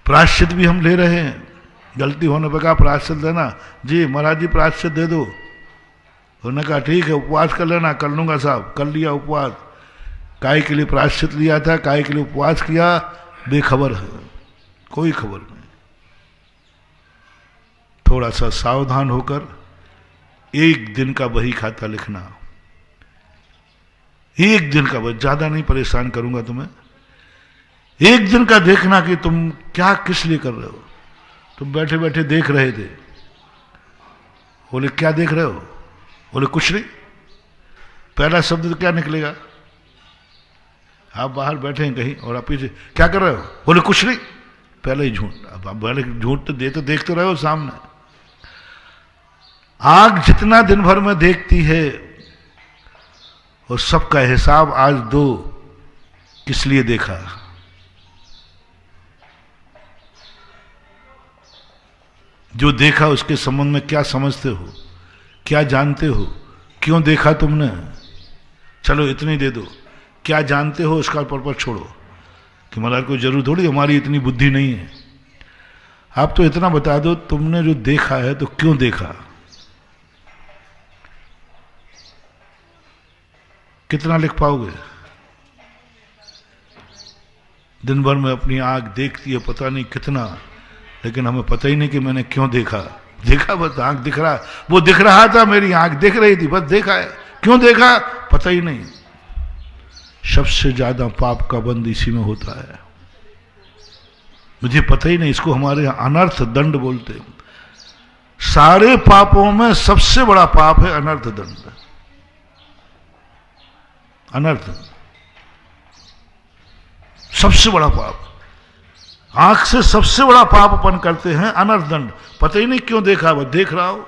प्रायश्चित भी हम ले रहे हैं। गलती होने पर कहा प्रायश्चित देना, जी महाराज जी प्रायश्चित दे दो। उन्होंने कहा ठीक है उपवास कर लेना, कर लूंगा साहब। कर लिया उपवास। काय के लिए प्रायश्चित लिया था, काय के लिए उपवास किया, बेखबर है, कोई खबर नहीं। थोड़ा सा सावधान होकर 1 दिन का बही खाता लिखना, 1 दिन का, बस ज्यादा नहीं परेशान करूंगा तुम्हें। 1 दिन का देखना कि तुम क्या किस लिए कर रहे हो। तुम बैठे बैठे देख रहे थे, बोले क्या देख रहे हो? बोले कुछ नहीं। पहला शब्द तो क्या निकलेगा? आप बाहर बैठे हैं कहीं और आप पीछे क्या कर रहे हो? बोले कुछ नहीं। पहले ही झूठ। अब आप पहले झूठ तो देखते रहे हो सामने। आंख जितना दिन भर में देखती है, और सबका हिसाब आज दो, किस लिए देखा। जो देखा उसके संबंध में क्या समझते हो, क्या जानते हो, क्यों देखा तुमने? चलो इतनी दे दो। क्या जानते हो उसका पर्पस छोड़ो कि महाराज को जरूर थोड़ी हमारी इतनी बुद्धि नहीं है। आप तो इतना बता दो तुमने जो देखा है तो क्यों देखा। कितना लिख पाओगे? दिन भर में अपनी आंख देखती है पता नहीं कितना, लेकिन हमें पता ही नहीं कि मैंने क्यों देखा। देखा बस, आंख दिख रहा, वो दिख रहा था, मेरी आंख दिख रही थी, बस देखा है। क्यों देखा पता ही नहीं। सबसे ज्यादा पाप का बंद इसी में होता है। मुझे पता ही नहीं, इसको हमारे यहां अनर्थ दंड बोलते हैं। सारे पापों में सबसे बड़ा पाप है अनर्थ दंड। अनर्थ सबसे बड़ा पाप। आंख से सबसे बड़ा पाप अपन करते हैं अनर्थ दंड। पता ही नहीं क्यों देखा, बस देख रहा हो।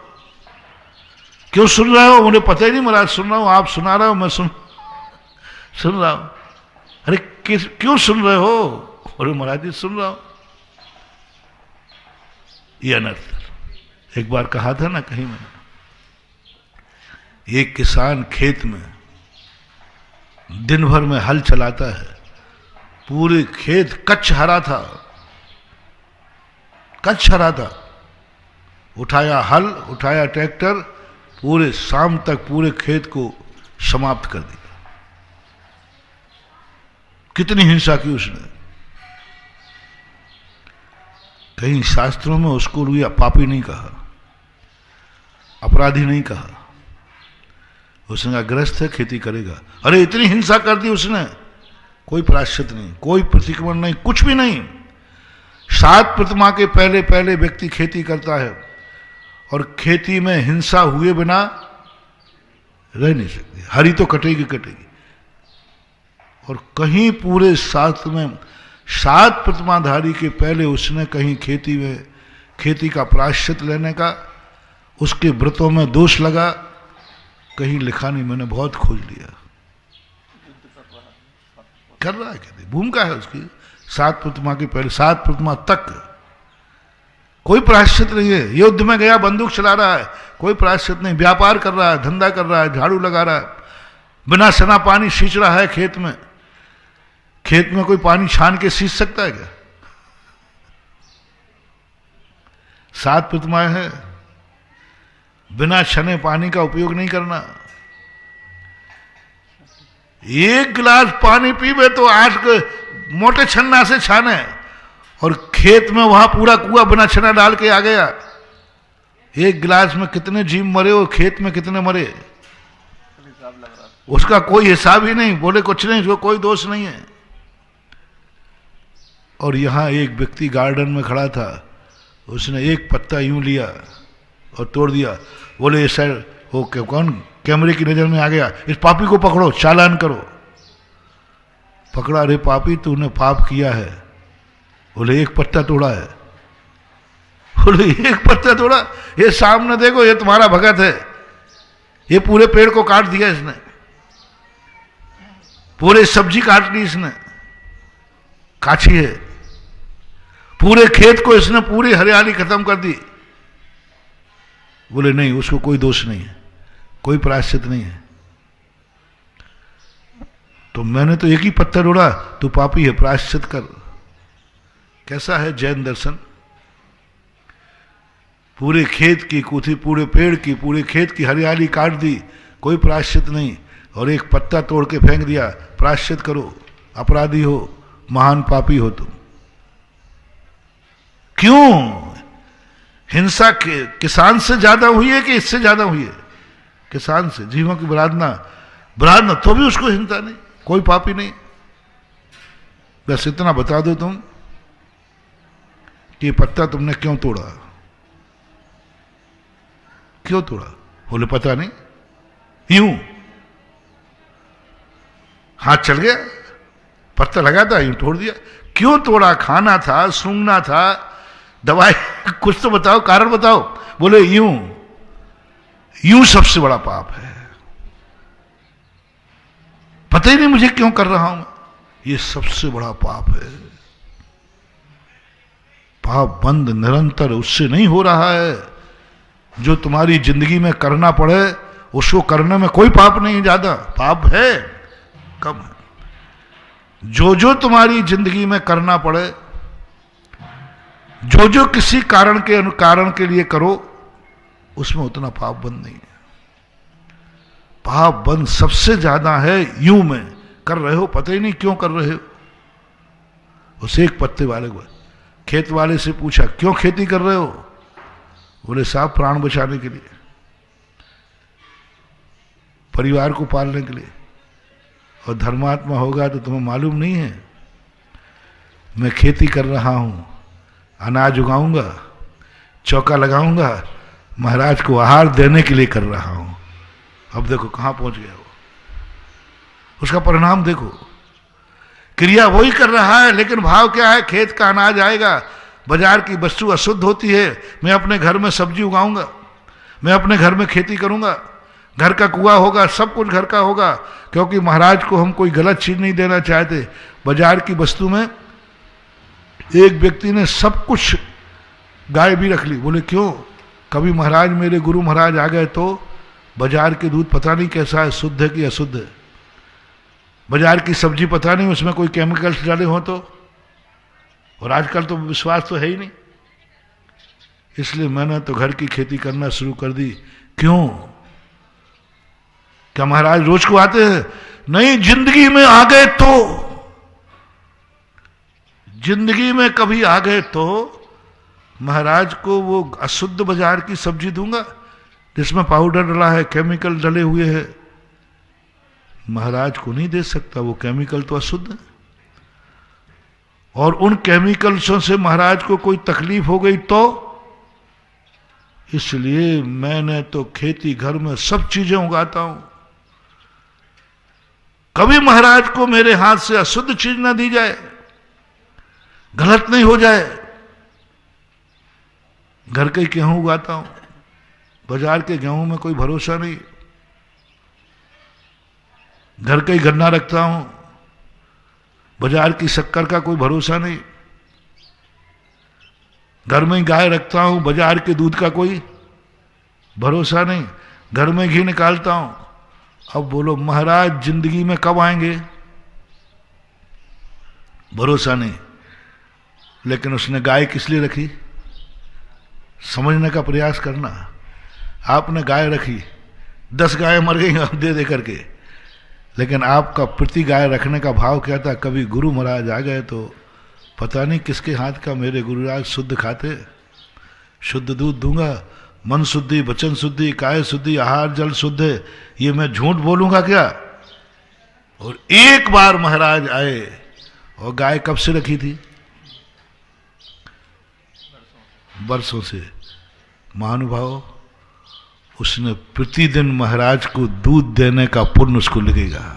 क्यों सुन रहे हो? मुझे पता ही नहीं महाराज, सुन रहा हूं, आप सुना रहे हो, मैं सुन रहा हूं। अरे क्यों सुन रहे हो? अरे महाराज जी सुन रहा हूं। ये अनर्थ। एक बार कहा था ना कहीं मैंने, एक किसान खेत में दिन भर में हल चलाता है, पूरे खेत कच्छ हरा था, कच्छ हरा था। उठाया हल, उठाया ट्रैक्टर, पूरे शाम तक पूरे खेत को समाप्त कर दिया। कितनी हिंसा की उसने। कहीं शास्त्रों में उसको पापी नहीं कहा, अपराधी नहीं कहा। उसने कहा ग्रस्त है, खेती करेगा। अरे इतनी हिंसा कर दी उसने, कोई प्रायश्चित नहीं, कोई प्रतिक्रमण नहीं, कुछ भी नहीं। 7 प्रतिमा के पहले पहले व्यक्ति खेती करता है, और खेती में हिंसा हुए बिना रह नहीं सकती, हरी तो कटेगी कटेगी। और कहीं पूरे शास्त्र में 7 प्रतिमाधारी के पहले उसने कहीं खेती में, खेती का प्रायश्चित लेने का, उसके व्रतों में दोष लगा, कहीं लिखा नहीं। मैंने बहुत खोज लिया। कर रहा है खेती, भूमिका है उसकी। 7 प्रतिमा के पहले 7 प्रतिमा तक कोई प्रायश्चित नहीं है। युद्ध में गया, बंदूक चला रहा है, कोई प्रायश्चित नहीं। व्यापार कर रहा है, धंधा कर रहा है, झाड़ू लगा रहा है, बिना सना पानी सींच रहा है खेत में। खेत में कोई पानी छान के सींच सकता है क्या? 7 प्रतिमाएं हैं, बिना छने पानी का उपयोग नहीं करना। 1 गिलास पानी पीवे तो 8 मोटे छन्ना से छाने, और खेत में वहां पूरा कुआं बिना छना डाल के आ गया। 1 गिलास में कितने जीव मरे और खेत में कितने मरे, उसका कोई हिसाब ही नहीं। बोले कुछ नहीं, जो कोई दोष नहीं है। और यहां एक व्यक्ति गार्डन में खड़ा था, उसने एक पत्ता यूं लिया और तोड़ दिया। बोले सर वो कौन कैमरे की नजर में आ गया, इस पापी को पकड़ो, चालान करो। पकड़ा, अरे पापी तूने पाप किया है। बोले 1 पत्ता तोड़ा है। बोले 1 पत्ता तोड़ा, ये सामने देखो, ये तुम्हारा भगत है, ये पूरे पेड़ को काट दिया इसने, पूरे सब्जी काट ली इसने, काछी है, पूरे खेत को इसने पूरी हरियाली खत्म कर दी। बोले नहीं, उसको कोई दोष नहीं है, कोई प्रायश्चित नहीं है। तो मैंने तो 1 ही पत्थर उड़ा, तू पापी है, प्रायश्चित कर। कैसा है जैन दर्शन? पूरे खेत की कूथी, पूरे पेड़ की, पूरे खेत की हरियाली काट दी, कोई प्रायश्चित नहीं, और 1 पत्ता तोड़ के फेंक दिया, प्रायश्चित करो, अपराधी हो, महान पापी हो तुम। क्यों? हिंसा किसान से ज्यादा हुई है कि इससे ज्यादा हुई है? किसान से। जीवों की बरादना तो भी उसको हिंसा नहीं, कोई पापी नहीं। बस इतना बता दो तुम कि ये पत्ता तुमने क्यों तोड़ा, क्यों तोड़ा? बोले पता नहीं, यूं हाथ चल गया, पत्ता लगा था, यूं तोड़ दिया। क्यों तोड़ा? खाना था, सूंघना था, दवाई, कुछ तो बताओ, कारण बताओ। बोले यूं सबसे बड़ा पाप है, पता ही नहीं मुझे क्यों कर रहा हूं, ये सबसे बड़ा पाप है। पाप बंद निरंतर उससे नहीं हो रहा है। जो तुम्हारी जिंदगी में करना पड़े उसको करने में कोई पाप नहीं, ज्यादा पाप है, कम है। जो तुम्हारी जिंदगी में करना पड़े, जो किसी कारण के लिए करो, उसमें उतना पाप बंद नहीं है। पाप बंद सबसे ज्यादा है यूं में कर रहे हो, पता ही नहीं क्यों कर रहे हो। उस 1 पत्ते वाले को खेत वाले से पूछा, क्यों खेती कर रहे हो? बोले साहब प्राण बचाने के लिए, परिवार को पालने के लिए। और धर्मात्मा होगा तो तुम्हें मालूम नहीं है, मैं खेती कर रहा हूं, अनाज उगाऊंगा, चौका लगाऊंगा, महाराज को आहार देने के लिए कर रहा हूं। अब देखो कहां पहुंच गया वो, उसका परिणाम देखो। क्रिया वही कर रहा है, लेकिन भाव क्या है? खेत का अनाज आएगा, बाजार की वस्तु अशुद्ध होती है, मैं अपने घर में सब्जी उगाऊंगा, मैं अपने घर में खेती करूंगा, घर का कुआं होगा, सब कुछ घर का होगा, क्योंकि महाराज को हम कोई गलत चीज नहीं देना चाहते। बाजार की वस्तु में एक व्यक्ति ने सब कुछ, गाय भी रख ली। बोले क्यों? कभी महाराज, मेरे गुरु महाराज आ गए तो बाजार के दूध पता नहीं कैसा है, शुद्ध है कि अशुद्ध है, बाजार की सब्जी पता नहीं उसमें कोई केमिकल्स डाले हो तो। और आजकल तो विश्वास तो है ही नहीं, इसलिए मैंने तो घर की खेती करना शुरू कर दी। क्यों? क्या महाराज रोज को आते हैं? नहीं, जिंदगी में आ गए तो, जिंदगी में कभी आ गए तो महाराज को वो अशुद्ध बाजार की सब्जी दूंगा? जिसमें पाउडर डला है, केमिकल डले हुए हैं, महाराज को नहीं दे सकता, वो केमिकल तो अशुद्ध है। और उन केमिकल्सों से महाराज को कोई तकलीफ हो गई तो इसलिए मैंने तो खेती घर में सब चीजें उगाता हूं, कभी महाराज को मेरे हाथ से अशुद्ध चीज ना दी जाए, गलत नहीं हो जाए। घर के गेहूं उगाता हूं, बाजार के गेहूं में कोई भरोसा नहीं। घर का ही गन्ना रखता हूं, बाजार की शक्कर का कोई भरोसा नहीं। घर में ही गाय रखता हूं, बाजार के दूध का कोई भरोसा नहीं। घर में घी निकालता हूं। अब बोलो महाराज जिंदगी में कब आएंगे, भरोसा नहीं। लेकिन उसने गाय किस लिए रखी, समझने का प्रयास करना। आपने गाय रखी, 10 गाय मर गई दे दे करके, लेकिन आपका प्रति गाय रखने का भाव क्या था। कभी गुरु महाराज आ गए तो पता नहीं किसके हाथ का मेरे गुरुराज शुद्ध खाते, शुद्ध दूध दूंगा, मन शुद्धि, वचन शुद्धि, काय शुद्धि, आहार जल शुद्ध है, ये मैं झूठ बोलूंगा क्या। और एक बार महाराज आए, और गाय कब से रखी थी, बरसों से। महानुभाव, उसने प्रतिदिन महाराज को दूध देने का पुण्य उसको लगेगा।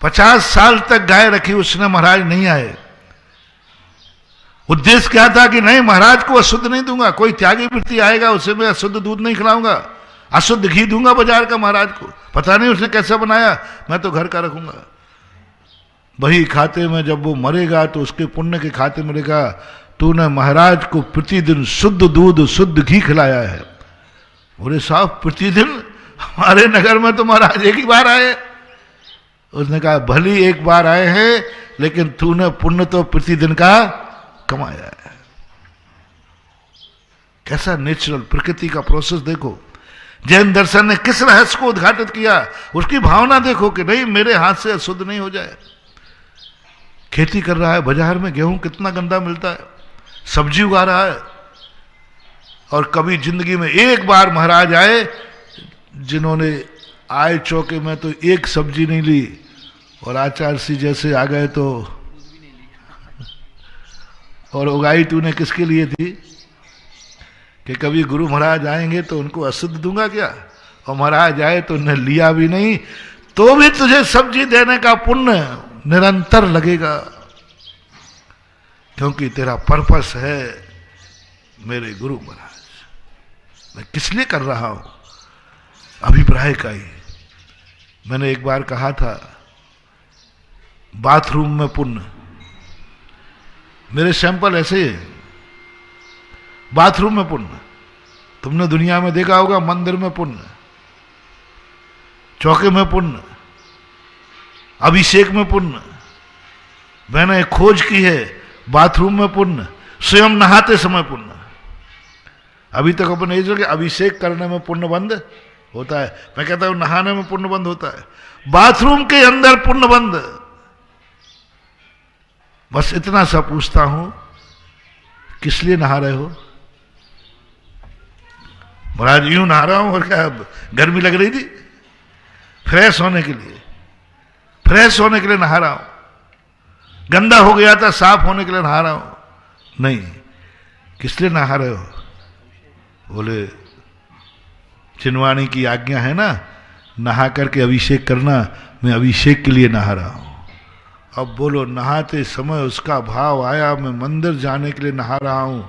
50 साल तक गाय रखी उसने, महाराज नहीं आए। उद्देश्य क्या था कि नहीं महाराज को अशुद्ध नहीं दूंगा, कोई त्यागी वृत्ति आएगा उसे मैं अशुद्ध दूध नहीं खिलाऊंगा, अशुद्ध घी दूंगा बाजार का महाराज को। पता नहीं उसने कैसा बनाया, मैं तो घर का रखूंगा। वही खाते में जब वो मरेगा तो उसके पुण्य के खाते में लिखा तूने महाराज को प्रतिदिन शुद्ध दूध शुद्ध घी खिलाया है। बोले साहब प्रतिदिन, हमारे नगर में तो महाराज एक ही बार आए। उसने कहा भली एक बार आए हैं, लेकिन तूने पुण्य तो प्रतिदिन का कमाया है। कैसा नेचुरल प्रकृति का प्रोसेस देखो। जैन दर्शन ने किस रहस्य को उद्घाटित किया, उसकी भावना देखो कि नहीं मेरे हाथ से अशुद्ध नहीं हो जाए। खेती कर रहा है, बाजार में गेहूं कितना गंदा मिलता है, सब्जी उगा रहा है, और कभी जिंदगी में एक बार महाराज आए जिन्होंने आए चौके में तो एक सब्जी नहीं ली, और आचार्य सिंह जैसे आ गए तो, और उगाई तूने किसके लिए थी कि कभी गुरु महाराज आएंगे तो उनको अशुद्ध दूंगा क्या। और महाराज आए तो उन्हें लिया भी नहीं, तो भी तुझे सब्जी देने का पुण्य निरंतर लगेगा, क्योंकि तेरा पर्पस है मेरे गुरु महाराज। मैं किस लिए कर रहा हूं, अभिप्राय का ही। मैंने एक बार कहा था बाथरूम में पुण्य, मेरे सैंपल ऐसे ही, बाथरूम में पुण्य। तुमने दुनिया में देखा होगा मंदिर में पुण्य, चौके में पुण्य, अभिषेक में पुण्य। मैंने एक खोज की है, बाथरूम में पुण्य, स्वयं नहाते समय पुण्य। अभी तक अपन नहीं कि अभिषेक करने में पुण्य बंद होता है, मैं कहता हूं नहाने में पुण्य बंद होता है, बाथरूम के अंदर पुण्य बंद। बस इतना सा पूछता हूं, किस लिए नहा रहे हो। महाराज यूं नहा रहा हूं, और क्या गर्मी लग रही थी, फ्रेश होने के लिए, फ्रेश होने के लिए नहा रहा हूं। गंदा हो गया था, साफ होने के लिए नहा रहा हूं। नहीं, किस लिए नहा रहे हो। बोले चिन्वाणी की आज्ञा है ना, नहा करके अभिषेक करना, मैं अभिषेक के लिए नहा रहा हूं। अब बोलो नहाते समय उसका भाव आया मैं मंदिर जाने के लिए नहा रहा हूं,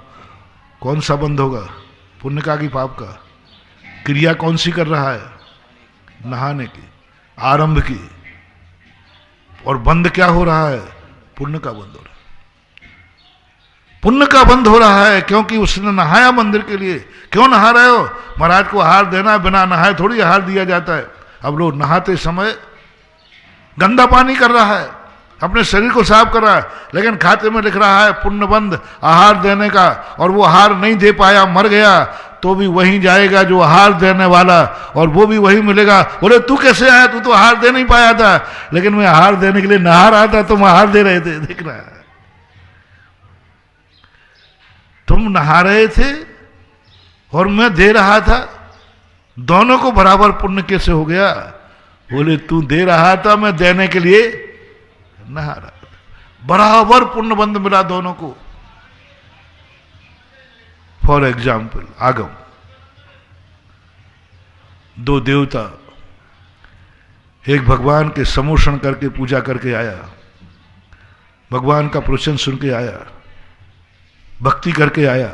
कौन सा बंद होगा, पुण्य का कि पाप का। क्रिया कौन सी कर रहा है, नहाने की, आरंभ की, और बंद क्या हो रहा है, पुण्य का बंद हो रहा है। पुण्य का बंद हो रहा है क्योंकि उसने नहाया मंदिर के लिए। क्यों नहा रहे हो, महाराज को आहार देना, बिना नहाए थोड़ी आहार दिया जाता है। अब लोग नहाते समय गंदा पानी कर रहा है, अपने शरीर को साफ कर रहा है, लेकिन खाते में लिख रहा है पुण्य बंद आहार देने का, और वो आहार नहीं दे पाया, मर गया, तो भी वहीं जाएगा जो आहार देने वाला, और वो भी वहीं मिलेगा। बोले तू कैसे आया, तू तो आहार दे नहीं पाया था। लेकिन मैं आहार देने के लिए नहा रहा था, तुम आहार दे रहे थे। देख रहा है, तुम नहा रहे थे और मैं दे रहा था, दोनों को बराबर पुण्य कैसे हो गया? बोले तू दे रहा था, मैं देने के लिए नहा रहा था, बराबर पुण्य बंद मिला दोनों को। फॉर एग्जाम्पल, आगम, दो देवता, एक भगवान के समोषण करके पूजा करके आया, भगवान का प्रवचन सुन के आया, भक्ति करके आया,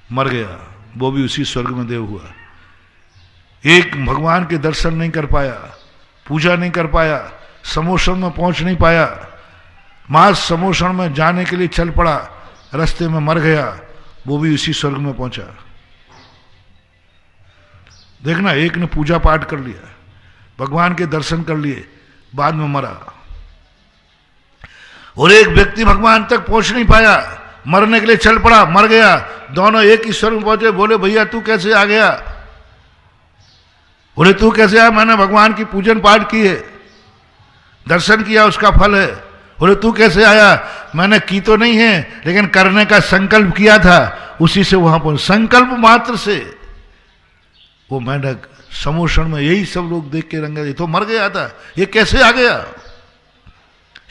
मर गया, वो भी उसी स्वर्ग में देव हुआ। एक भगवान के दर्शन नहीं कर पाया, पूजा नहीं कर पाया, समोषण में पहुंच नहीं पाया, मास समोषण में जाने के लिए चल पड़ा, रास्ते में मर गया, वो भी उसी स्वर्ग में पहुंचा। देखना, एक ने पूजा पाठ कर लिया, भगवान के दर्शन कर लिए, बाद में मरा, और एक व्यक्ति भगवान तक पहुंच नहीं पाया, मरने के लिए चल पड़ा, मर गया, दोनों एक ही स्वर्ग में पहुंचे। बोले भैया तू कैसे आ गया? बोले तू कैसे आया? मैंने भगवान की पूजन पाठ की है, दर्शन किया, उसका फल है। बोले तू कैसे आया? मैंने की तो नहीं है, लेकिन करने का संकल्प किया था, उसी से वहां पहुंच। संकल्प मात्र से वो मेंढक समोषण में, यही सब लोग देख के रंगे, तो मर गया था, ये कैसे आ गया?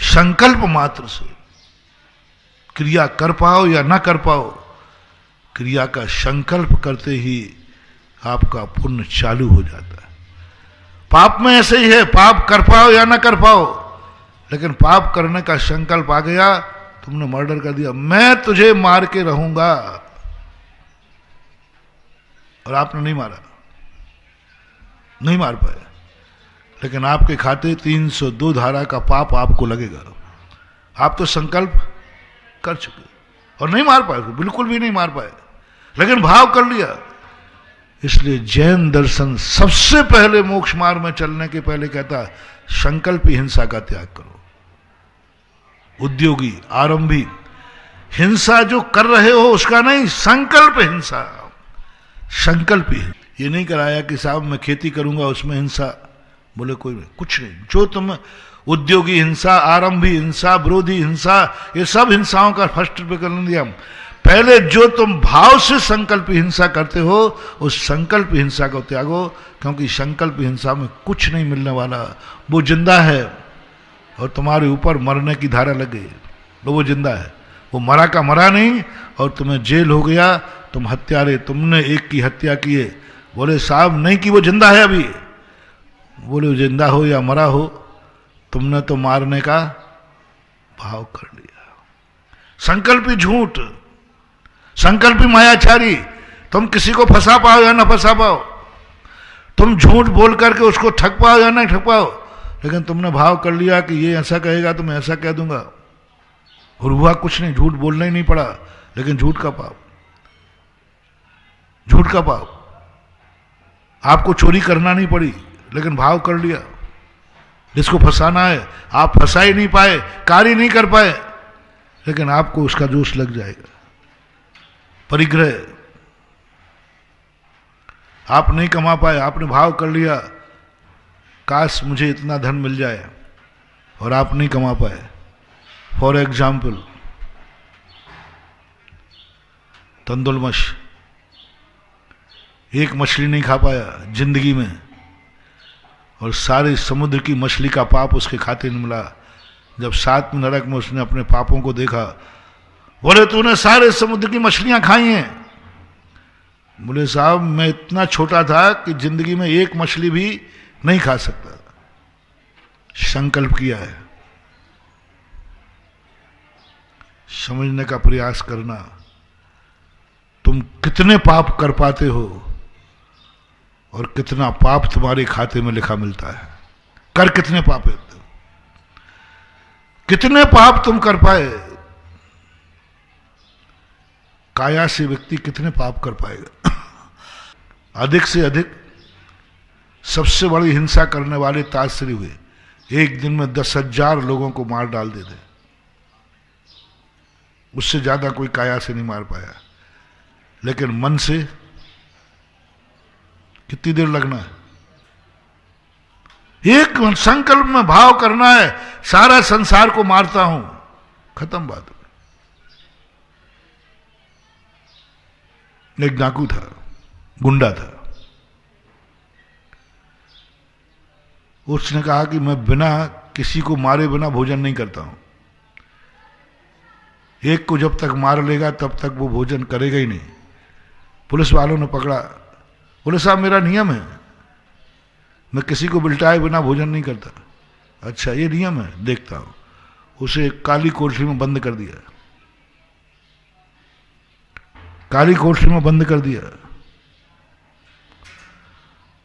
संकल्प मात्र से। क्रिया कर पाओ या ना कर पाओ, क्रिया का संकल्प करते ही आपका पुण्य चालू हो जाता है। पाप में ऐसे ही है, पाप कर पाओ या ना कर पाओ, लेकिन पाप करने का संकल्प आ गया, तुमने मर्डर कर दिया, मैं तुझे मार के रहूंगा, और आपने नहीं मारा, नहीं मार पाए, लेकिन आपके खाते 302 धारा का पाप आपको लगेगा। आप तो संकल्प कर चुके और नहीं मार पाए, बिल्कुल भी नहीं मार पाए, लेकिन भाव कर लिया। इसलिए जैन दर्शन सबसे पहले मोक्ष मार्ग में चलने के पहले कहता है संकल्प हिंसा का त्याग करो। उद्योगी, आरंभी, हिंसा जो कर रहे हो उसका नहीं, संकल्प हिंसा, संकल्प ही। ये नहीं कराया कि साहब मैं खेती करूंगा उसमें हिंसा, बोले कोई नहीं, कुछ नहीं। जो तुम उद्योगी हिंसा, आरंभी हिंसा, विरोधी हिंसा, ये सब हिंसाओं का फर्स्ट पे कर दिया। पहले जो तुम भाव से संकल्प हिंसा करते हो, उस संकल्प हिंसा को त्यागो, क्योंकि संकल्प हिंसा में कुछ नहीं मिलने वाला। वो जिंदा है और तुम्हारे ऊपर मरने की धारा लग गई, तो वो जिंदा है, वो मरा का मरा नहीं, और तुम्हें जेल हो गया, तुम हत्यारे, तुमने एक की हत्या की है। बोले साहब नहीं कि वो जिंदा है अभी। बोले वो जिंदा हो या मरा हो, तुमने तो मारने का भाव कर लिया। संकल्पी झूठ, संकल्पी मायाचारी, तुम किसी को फंसा पाओ या ना फंसा पाओ, तुम झूठ बोल करके उसको ठग पाओ या ना ठग पाओ, लेकिन तुमने भाव कर लिया कि ये ऐसा कहेगा तो मैं ऐसा कह दूंगा, और हुआ कुछ नहीं, झूठ बोलना ही नहीं पड़ा, लेकिन झूठ का पाप, झूठ का पाप। आपको चोरी करना नहीं पड़ी, लेकिन भाव कर लिया, जिसको फंसाना है आप फंसा ही नहीं पाए, कार्य नहीं कर पाए, लेकिन आपको उसका दोष लग जाएगा। परिग्रह, आप नहीं कमा पाए, आपने भाव कर लिया काश मुझे इतना धन मिल जाए, और आप नहीं कमा पाए। फॉर एग्जाम्पल, तंदुलमश, एक मछली नहीं खा पाया जिंदगी में, और सारे समुद्र की मछली का पाप उसके खाते नहीं मिला। जब 7वें नरक में उसने अपने पापों को देखा, बोले तूने सारे समुद्र की मछलियां खाई हैं। बोले साहब मैं इतना छोटा था कि जिंदगी में एक मछली भी नहीं खा सकता। संकल्प किया है, समझने का प्रयास करना, तुम कितने पाप कर पाते हो और कितना पाप तुम्हारे खाते में लिखा मिलता है। कर कितने पाप है, कितने पाप तुम कर पाए, काया से व्यक्ति कितने पाप कर पाएगा। अधिक से अधिक सबसे बड़ी हिंसा करने वाले ताजश्री हुए, एक दिन में 10,000 लोगों को मार डाल देते, उससे ज्यादा कोई काया से नहीं मार पाया। लेकिन मन से कितनी देर लगना है, एक संकल्प में भाव करना है, सारा संसार को मारता हूं, खत्म बात। एक डाकू था, गुंडा था। उसने कहा कि मैं बिना किसी को मारे बिना भोजन नहीं करता हूं। एक को जब तक मार लेगा तब तक वो भोजन करेगा ही नहीं। पुलिस वालों ने पकड़ा, बोले साहब मेरा नियम है, मैं किसी को बिल्टाए बिना भोजन नहीं करता। अच्छा ये नियम है, देखता हूं। उसे काली कोठरी में बंद कर दिया, काली कोठरी में बंद कर दिया।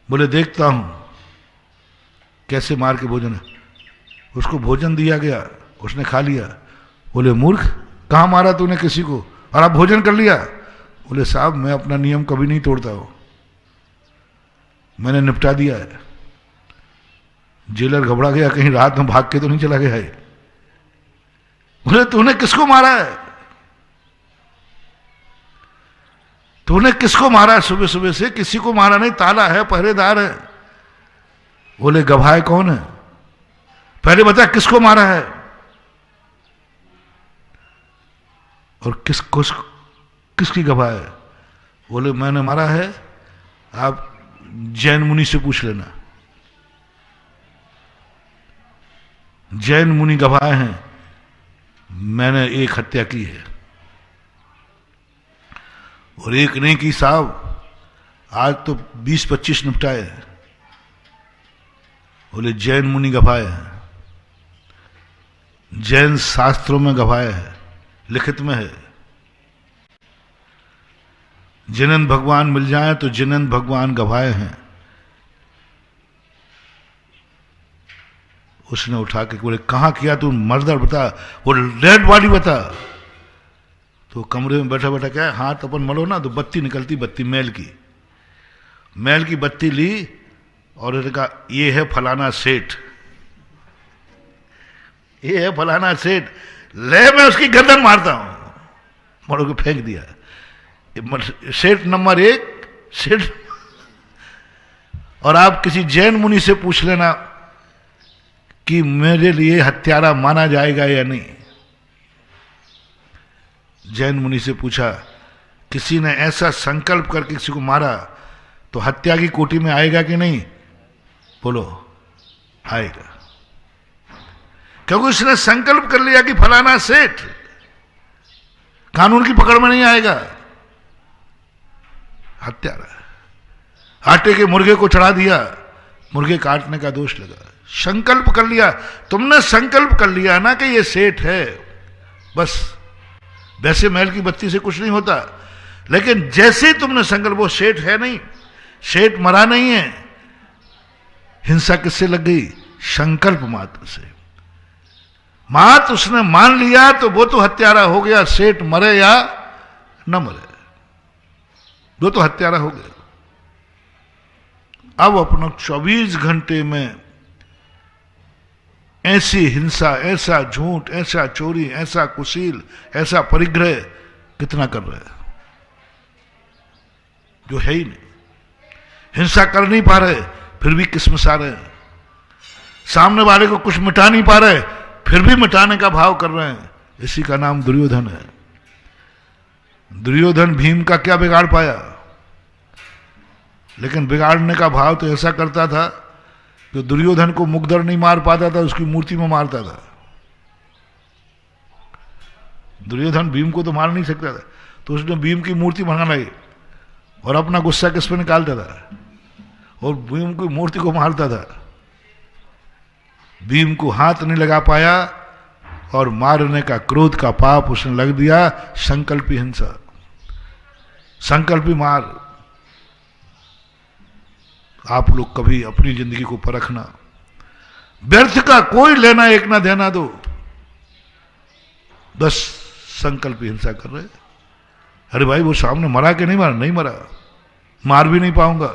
बोले देखता हूं कैसे मार के भोजन है। उसको भोजन दिया गया, उसने खा लिया। बोले मूर्ख, कहां मारा तूने किसी को और आप भोजन कर लिया? बोले साहब मैं अपना नियम कभी नहीं तोड़ता हूं, मैंने निपटा दिया है। जेलर घबरा गया, कहीं रात में भाग के तो नहीं चला गया है। बोले तूने किसको मारा है? तूने किसको मारा है? सुबह सुबह से किसी को मारा नहीं, ताला है, पहरेदार है। बोले गवाह कौन है? पहले बता किसको मारा है और किसकी गवाह है? बोले मैंने मारा है, आप जैन मुनि से पूछ लेना। जैन मुनि गवाह हैं, मैंने एक हत्या की है और एक नहीं की साहब, आज तो 20-25 निपटाए हैं। बोले जैन मुनि गवाह हैं, जैन शास्त्रों में गवाह है, लिखित में है। जिनन भगवान मिल जाए तो जिनन भगवान गवाह हैं। उसने उठा के बोले कहां किया तू, मर्डर बता, वो डेड बॉडी बता। तो कमरे में बैठा बैठा क्या, हाथ अपन मलो ना तो बत्ती निकलती, बत्ती मैल की बत्ती ली और उसने कहा ये है फलाना सेठ, ये है फलाना सेठ, ले मैं उसकी गर्दन मारता हूं। मरो के फेंक दिया। सेठ नंबर 1 सेठ। और आप किसी जैन मुनि से पूछ लेना कि मेरे लिए हत्यारा माना जाएगा या नहीं। जैन मुनि से पूछा, किसी ने ऐसा संकल्प करके किसी को मारा तो हत्या की कोटि में आएगा कि नहीं? बोलो आएगा, क्योंकि उसने संकल्प कर लिया कि फलाना सेठ, कानून की पकड़ में नहीं आएगा। हत्यारा। आटे के मुर्गे को चढ़ा दिया, मुर्गे काटने का दोष लगा। संकल्प कर लिया, तुमने संकल्प कर लिया ना कि ये सेठ है, बस। वैसे महल की बत्ती से कुछ नहीं होता, लेकिन जैसे ही तुमने संकल्प, वो सेठ है नहीं, सेठ मरा नहीं है। हिंसा किससे लग गई? संकल्प मात्र से। मात उसने मान लिया तो वो तो हत्यारा हो गया, सेठ मरे या न मरे, वो तो हत्यारा हो गया। अब अपना 24 घंटे में ऐसी हिंसा, ऐसा झूठ, ऐसा चोरी, ऐसा कुशील, ऐसा परिग्रह कितना कर रहे हैं जो है ही नहीं। हिंसा कर नहीं पा रहे फिर भी किस्मसा रहे हैं, सामने वाले को कुछ मिटा नहीं पा रहे फिर भी मिटाने का भाव कर रहे हैं। इसी का नाम दुर्योधन है। दुर्योधन भीम का क्या बिगाड़ पाया, लेकिन बिगाड़ने का भाव तो ऐसा करता था कि दुर्योधन को मुगदर नहीं मार पाता था, उसकी मूर्ति में मारता था। दुर्योधन भीम को तो मार नहीं सकता था, तो उसने भीम की मूर्ति बना लाई और अपना गुस्सा किस पे निकालता था, और भीम की मूर्ति को मारता था। भीम को हाथ नहीं लगा पाया और मारने का, क्रोध का पाप उसने लग दिया। संकल्पी हिंसा, संकल्पी मार। आप लोग कभी अपनी जिंदगी को परखना, व्यर्थ का कोई लेना एक ना देना दो, बस संकल्प हिंसा कर रहे। अरे भाई वो सामने मरा कि नहीं मरा? नहीं मरा, मार भी नहीं पाऊंगा,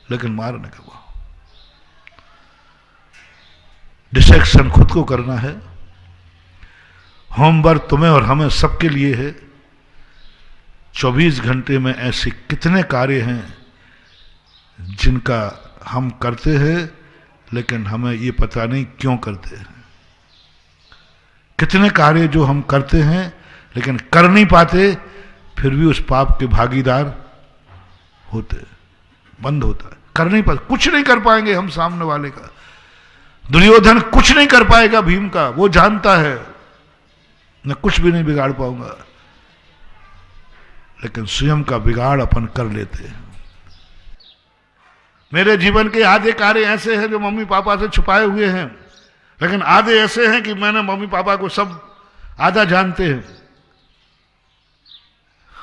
लेकिन मारने का वो डिसेक्शन खुद को करना है। होमवर्क तुम्हें और हमें सबके लिए है। 24 घंटे में ऐसे कितने कार्य हैं जिनका हम करते हैं लेकिन हमें ये पता नहीं क्यों करते हैं। कितने कार्य जो हम करते हैं लेकिन कर नहीं पाते फिर भी उस पाप के भागीदार होते, बंद होता है। कर नहीं पाते, कुछ नहीं कर पाएंगे हम सामने वाले का। दुर्योधन कुछ नहीं कर पाएगा भीम का, वो जानता है मैं कुछ भी नहीं बिगाड़ पाऊंगा, लेकिन स्वयं का बिगाड़ अपन कर लेते हैं। मेरे जीवन के आधे कार्य ऐसे हैं जो मम्मी पापा से छुपाए हुए हैं, लेकिन आधे ऐसे हैं कि मैंने मम्मी पापा को सब आधा जानते हैं।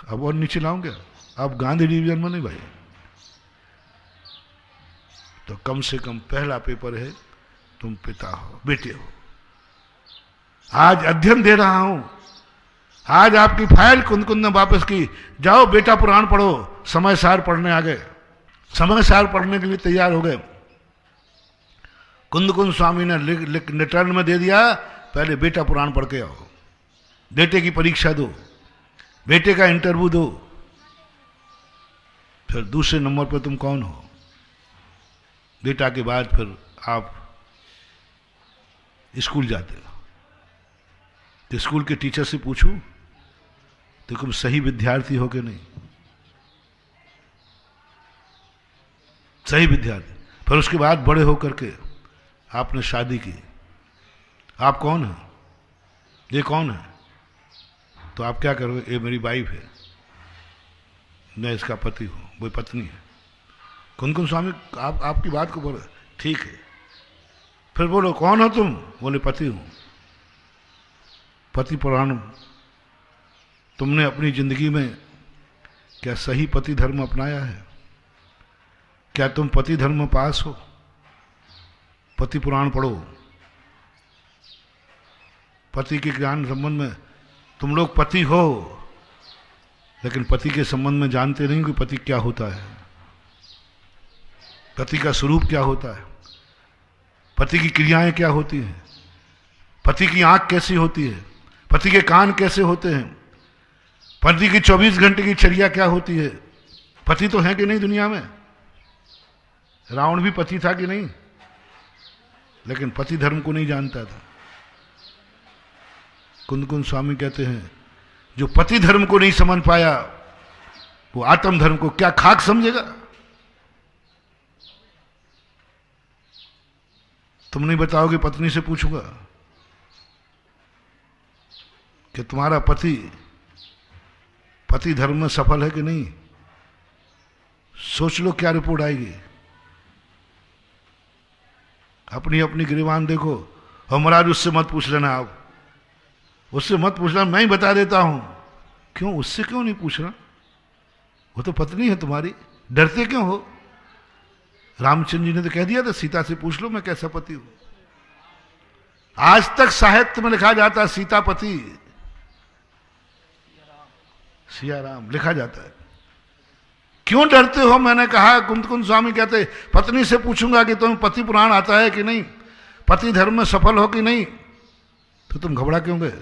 अब और नीचे लाऊंगे, अब गांधी डिवीजन में नहीं भाई, तो कम से कम पहला पेपर है, तुम पिता हो, बेटे हो। आज अध्ययन दे रहा हूं, आज आपकी फाइल कुंद-कुंद ने वापस की, जाओ बेटा पुराण पढ़ो। समय सार पढ़ने आ गए, समय सार पढ़ने के लिए तैयार हो गए। कुंद-कुंद स्वामी ने रिटर्न में दे दिया, पहले बेटा पुराण पढ़ के आओ, बेटे की परीक्षा दो, बेटे का इंटरव्यू दो, फिर दूसरे नंबर पर तुम कौन हो। बेटा के बाद फिर आप स्कूल जाते हो, तो स्कूल के टीचर से पूछूं तो तुम सही विद्यार्थी हो कि नहीं, सही विद्यार्थी। फिर उसके बाद बड़े होकर के आपने शादी की, आप कौन हैं, ये कौन है, तो आप क्या करोगे, ये मेरी वाइफ है, मैं इसका पति हूं, वो पत्नी है। कुंद-कुंद स्वामी आप आपकी बात को बोलो, ठीक है। फिर बोलो कौन हो तुम, बोले पति हूं। पति पुराण, तुमने अपनी जिंदगी में क्या सही पति धर्म अपनाया है, क्या तुम पति धर्म में पास हो। पति पुराण पढ़ो, पति के ज्ञान संबंध में तुम लोग पति हो, लेकिन पति के संबंध में जानते नहीं कि पति क्या होता है, पति का स्वरूप क्या होता है, पति की क्रियाएं क्या होती हैं, पति की आंख कैसी होती है, पति के कान कैसे होते हैं, पति की 24 घंटे की चर्या क्या होती है। पति तो है कि नहीं दुनिया में, रावण भी पति था कि नहीं, लेकिन पति धर्म को नहीं जानता था। कुंद-कुंद स्वामी कहते हैं जो पति धर्म को नहीं समझ पाया वो आत्म धर्म को क्या खाक समझेगा। तुम नहीं बताओगे, पत्नी से पूछूंगा कि तुम्हारा पति धर्म में सफल है कि नहीं, सोच लो क्या रिपोर्ट आएगी। अपनी अपनी गिरबान देखो। और महाराज उससे मत पूछ लेना, आप उससे मत पूछना, मैं ही बता देता हूं। क्यों, उससे क्यों नहीं पूछना, वो तो पत्नी है तुम्हारी, डरते क्यों हो। रामचंद्र जी ने तो कह दिया था सीता से पूछ लो मैं कैसा पति हूं। आज तक साहित्य में लिखा जाता है सीतापति, सिया राम लिखा जाता है। क्यों डरते हो, मैंने कहा। कुंद-कुंद स्वामी कहते पत्नी से पूछूंगा कि तुम्हें पति पुराण आता है कि नहीं, पति धर्म में सफल हो कि नहीं, तो तुम घबरा क्यों गए,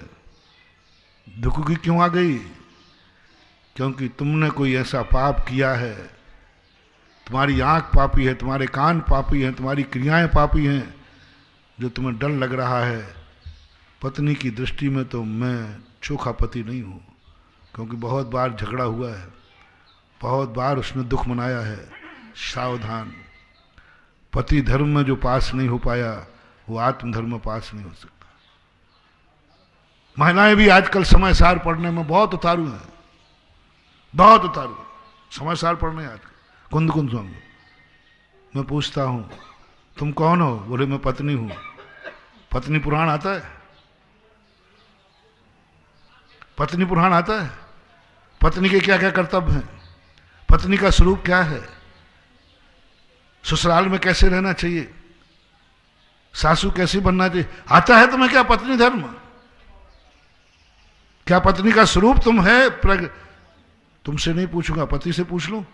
दुख की क्यों आ गई। क्योंकि तुमने कोई ऐसा पाप किया है, तुम्हारी आंख पापी है, तुम्हारे कान पापी हैं, तुम्हारी क्रियाएं पापी हैं, जो तुम्हें डर लग रहा है। पत्नी की दृष्टि में तो मैं चोखा पति नहीं हूं, क्योंकि बहुत बार झगड़ा हुआ है, बहुत बार उसने दुख मनाया है। सावधान, पति धर्म में जो पास नहीं हो पाया वो आत्म धर्म में पास नहीं हो सकता। महिलाएं भी आजकल समय सार पढ़ने में बहुत उतारू हैं, बहुत उतारू समय सार पढ़ने आजकल। कुंद-कुंद स्वामी, मैं पूछता हूं तुम कौन हो, बोले मैं पत्नी हूं। पत्नी पुराण आता है, पत्नी पुराण आता है। पत्नी के क्या क्या कर्तव्य हैं, पत्नी का स्वरूप क्या है, ससुराल में कैसे रहना चाहिए, सासू कैसी बनना चाहिए, आता है तुम्हें क्या पत्नी धर्म। क्या पत्नी का स्वरूप तुम है। तुमसे नहीं पूछूंगा, पति से पूछ लो।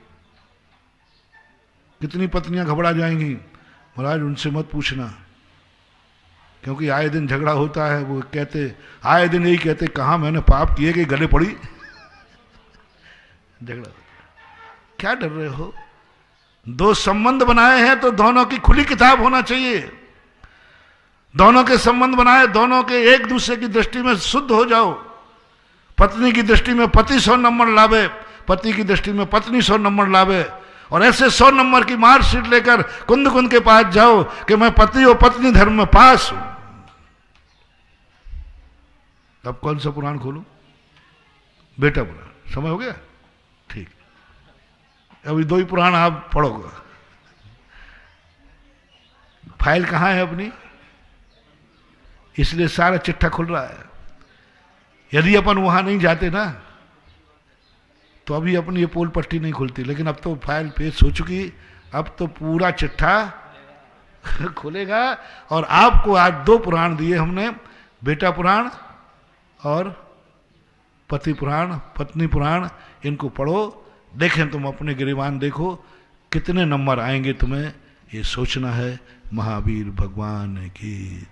कितनी पत्नियां घबरा जाएंगी, महाराज उनसे मत पूछना, क्योंकि आए दिन झगड़ा होता है। वो कहते आए दिन यही कहते कहां मैंने पाप किए कि गले पड़ी झगड़ा। क्या डर रहे हो, दो संबंध बनाए हैं तो दोनों की खुली किताब होना चाहिए। दोनों के संबंध बनाए, दोनों के एक दूसरे की दृष्टि में शुद्ध हो जाओ। पत्नी की दृष्टि में पति 100 नंबर लावे, पति की दृष्टि में पत्नी 100 नंबर लावे, और ऐसे 100 नंबर की मार्कशीट लेकर कुंद कुंद के पास जाओ कि मैं पति और पत्नी धर्म में पास हूं। अब कौन सा पुराण खोलूं? बेटा पुराण। समय हो गया? ठीक, अभी 2 ही पुराण आप पढ़ोगे। फाइल कहां है अपनी? इसलिए सारा चिट्ठा खुल रहा है। यदि अपन वहां नहीं जाते ना तो अभी अपनी ये पोल पट्टी नहीं खुलती, लेकिन अब तो फाइल पेश हो चुकी, अब तो पूरा चिट्ठा खुलेगा। और आपको आज 2 पुराण दिए हमने, बेटा पुराण और पति पुराण, पत्नी पुराण। इनको पढ़ो, देखें तुम अपने गिरिबान देखो कितने नंबर आएंगे तुम्हें, ये सोचना है। महावीर भगवान की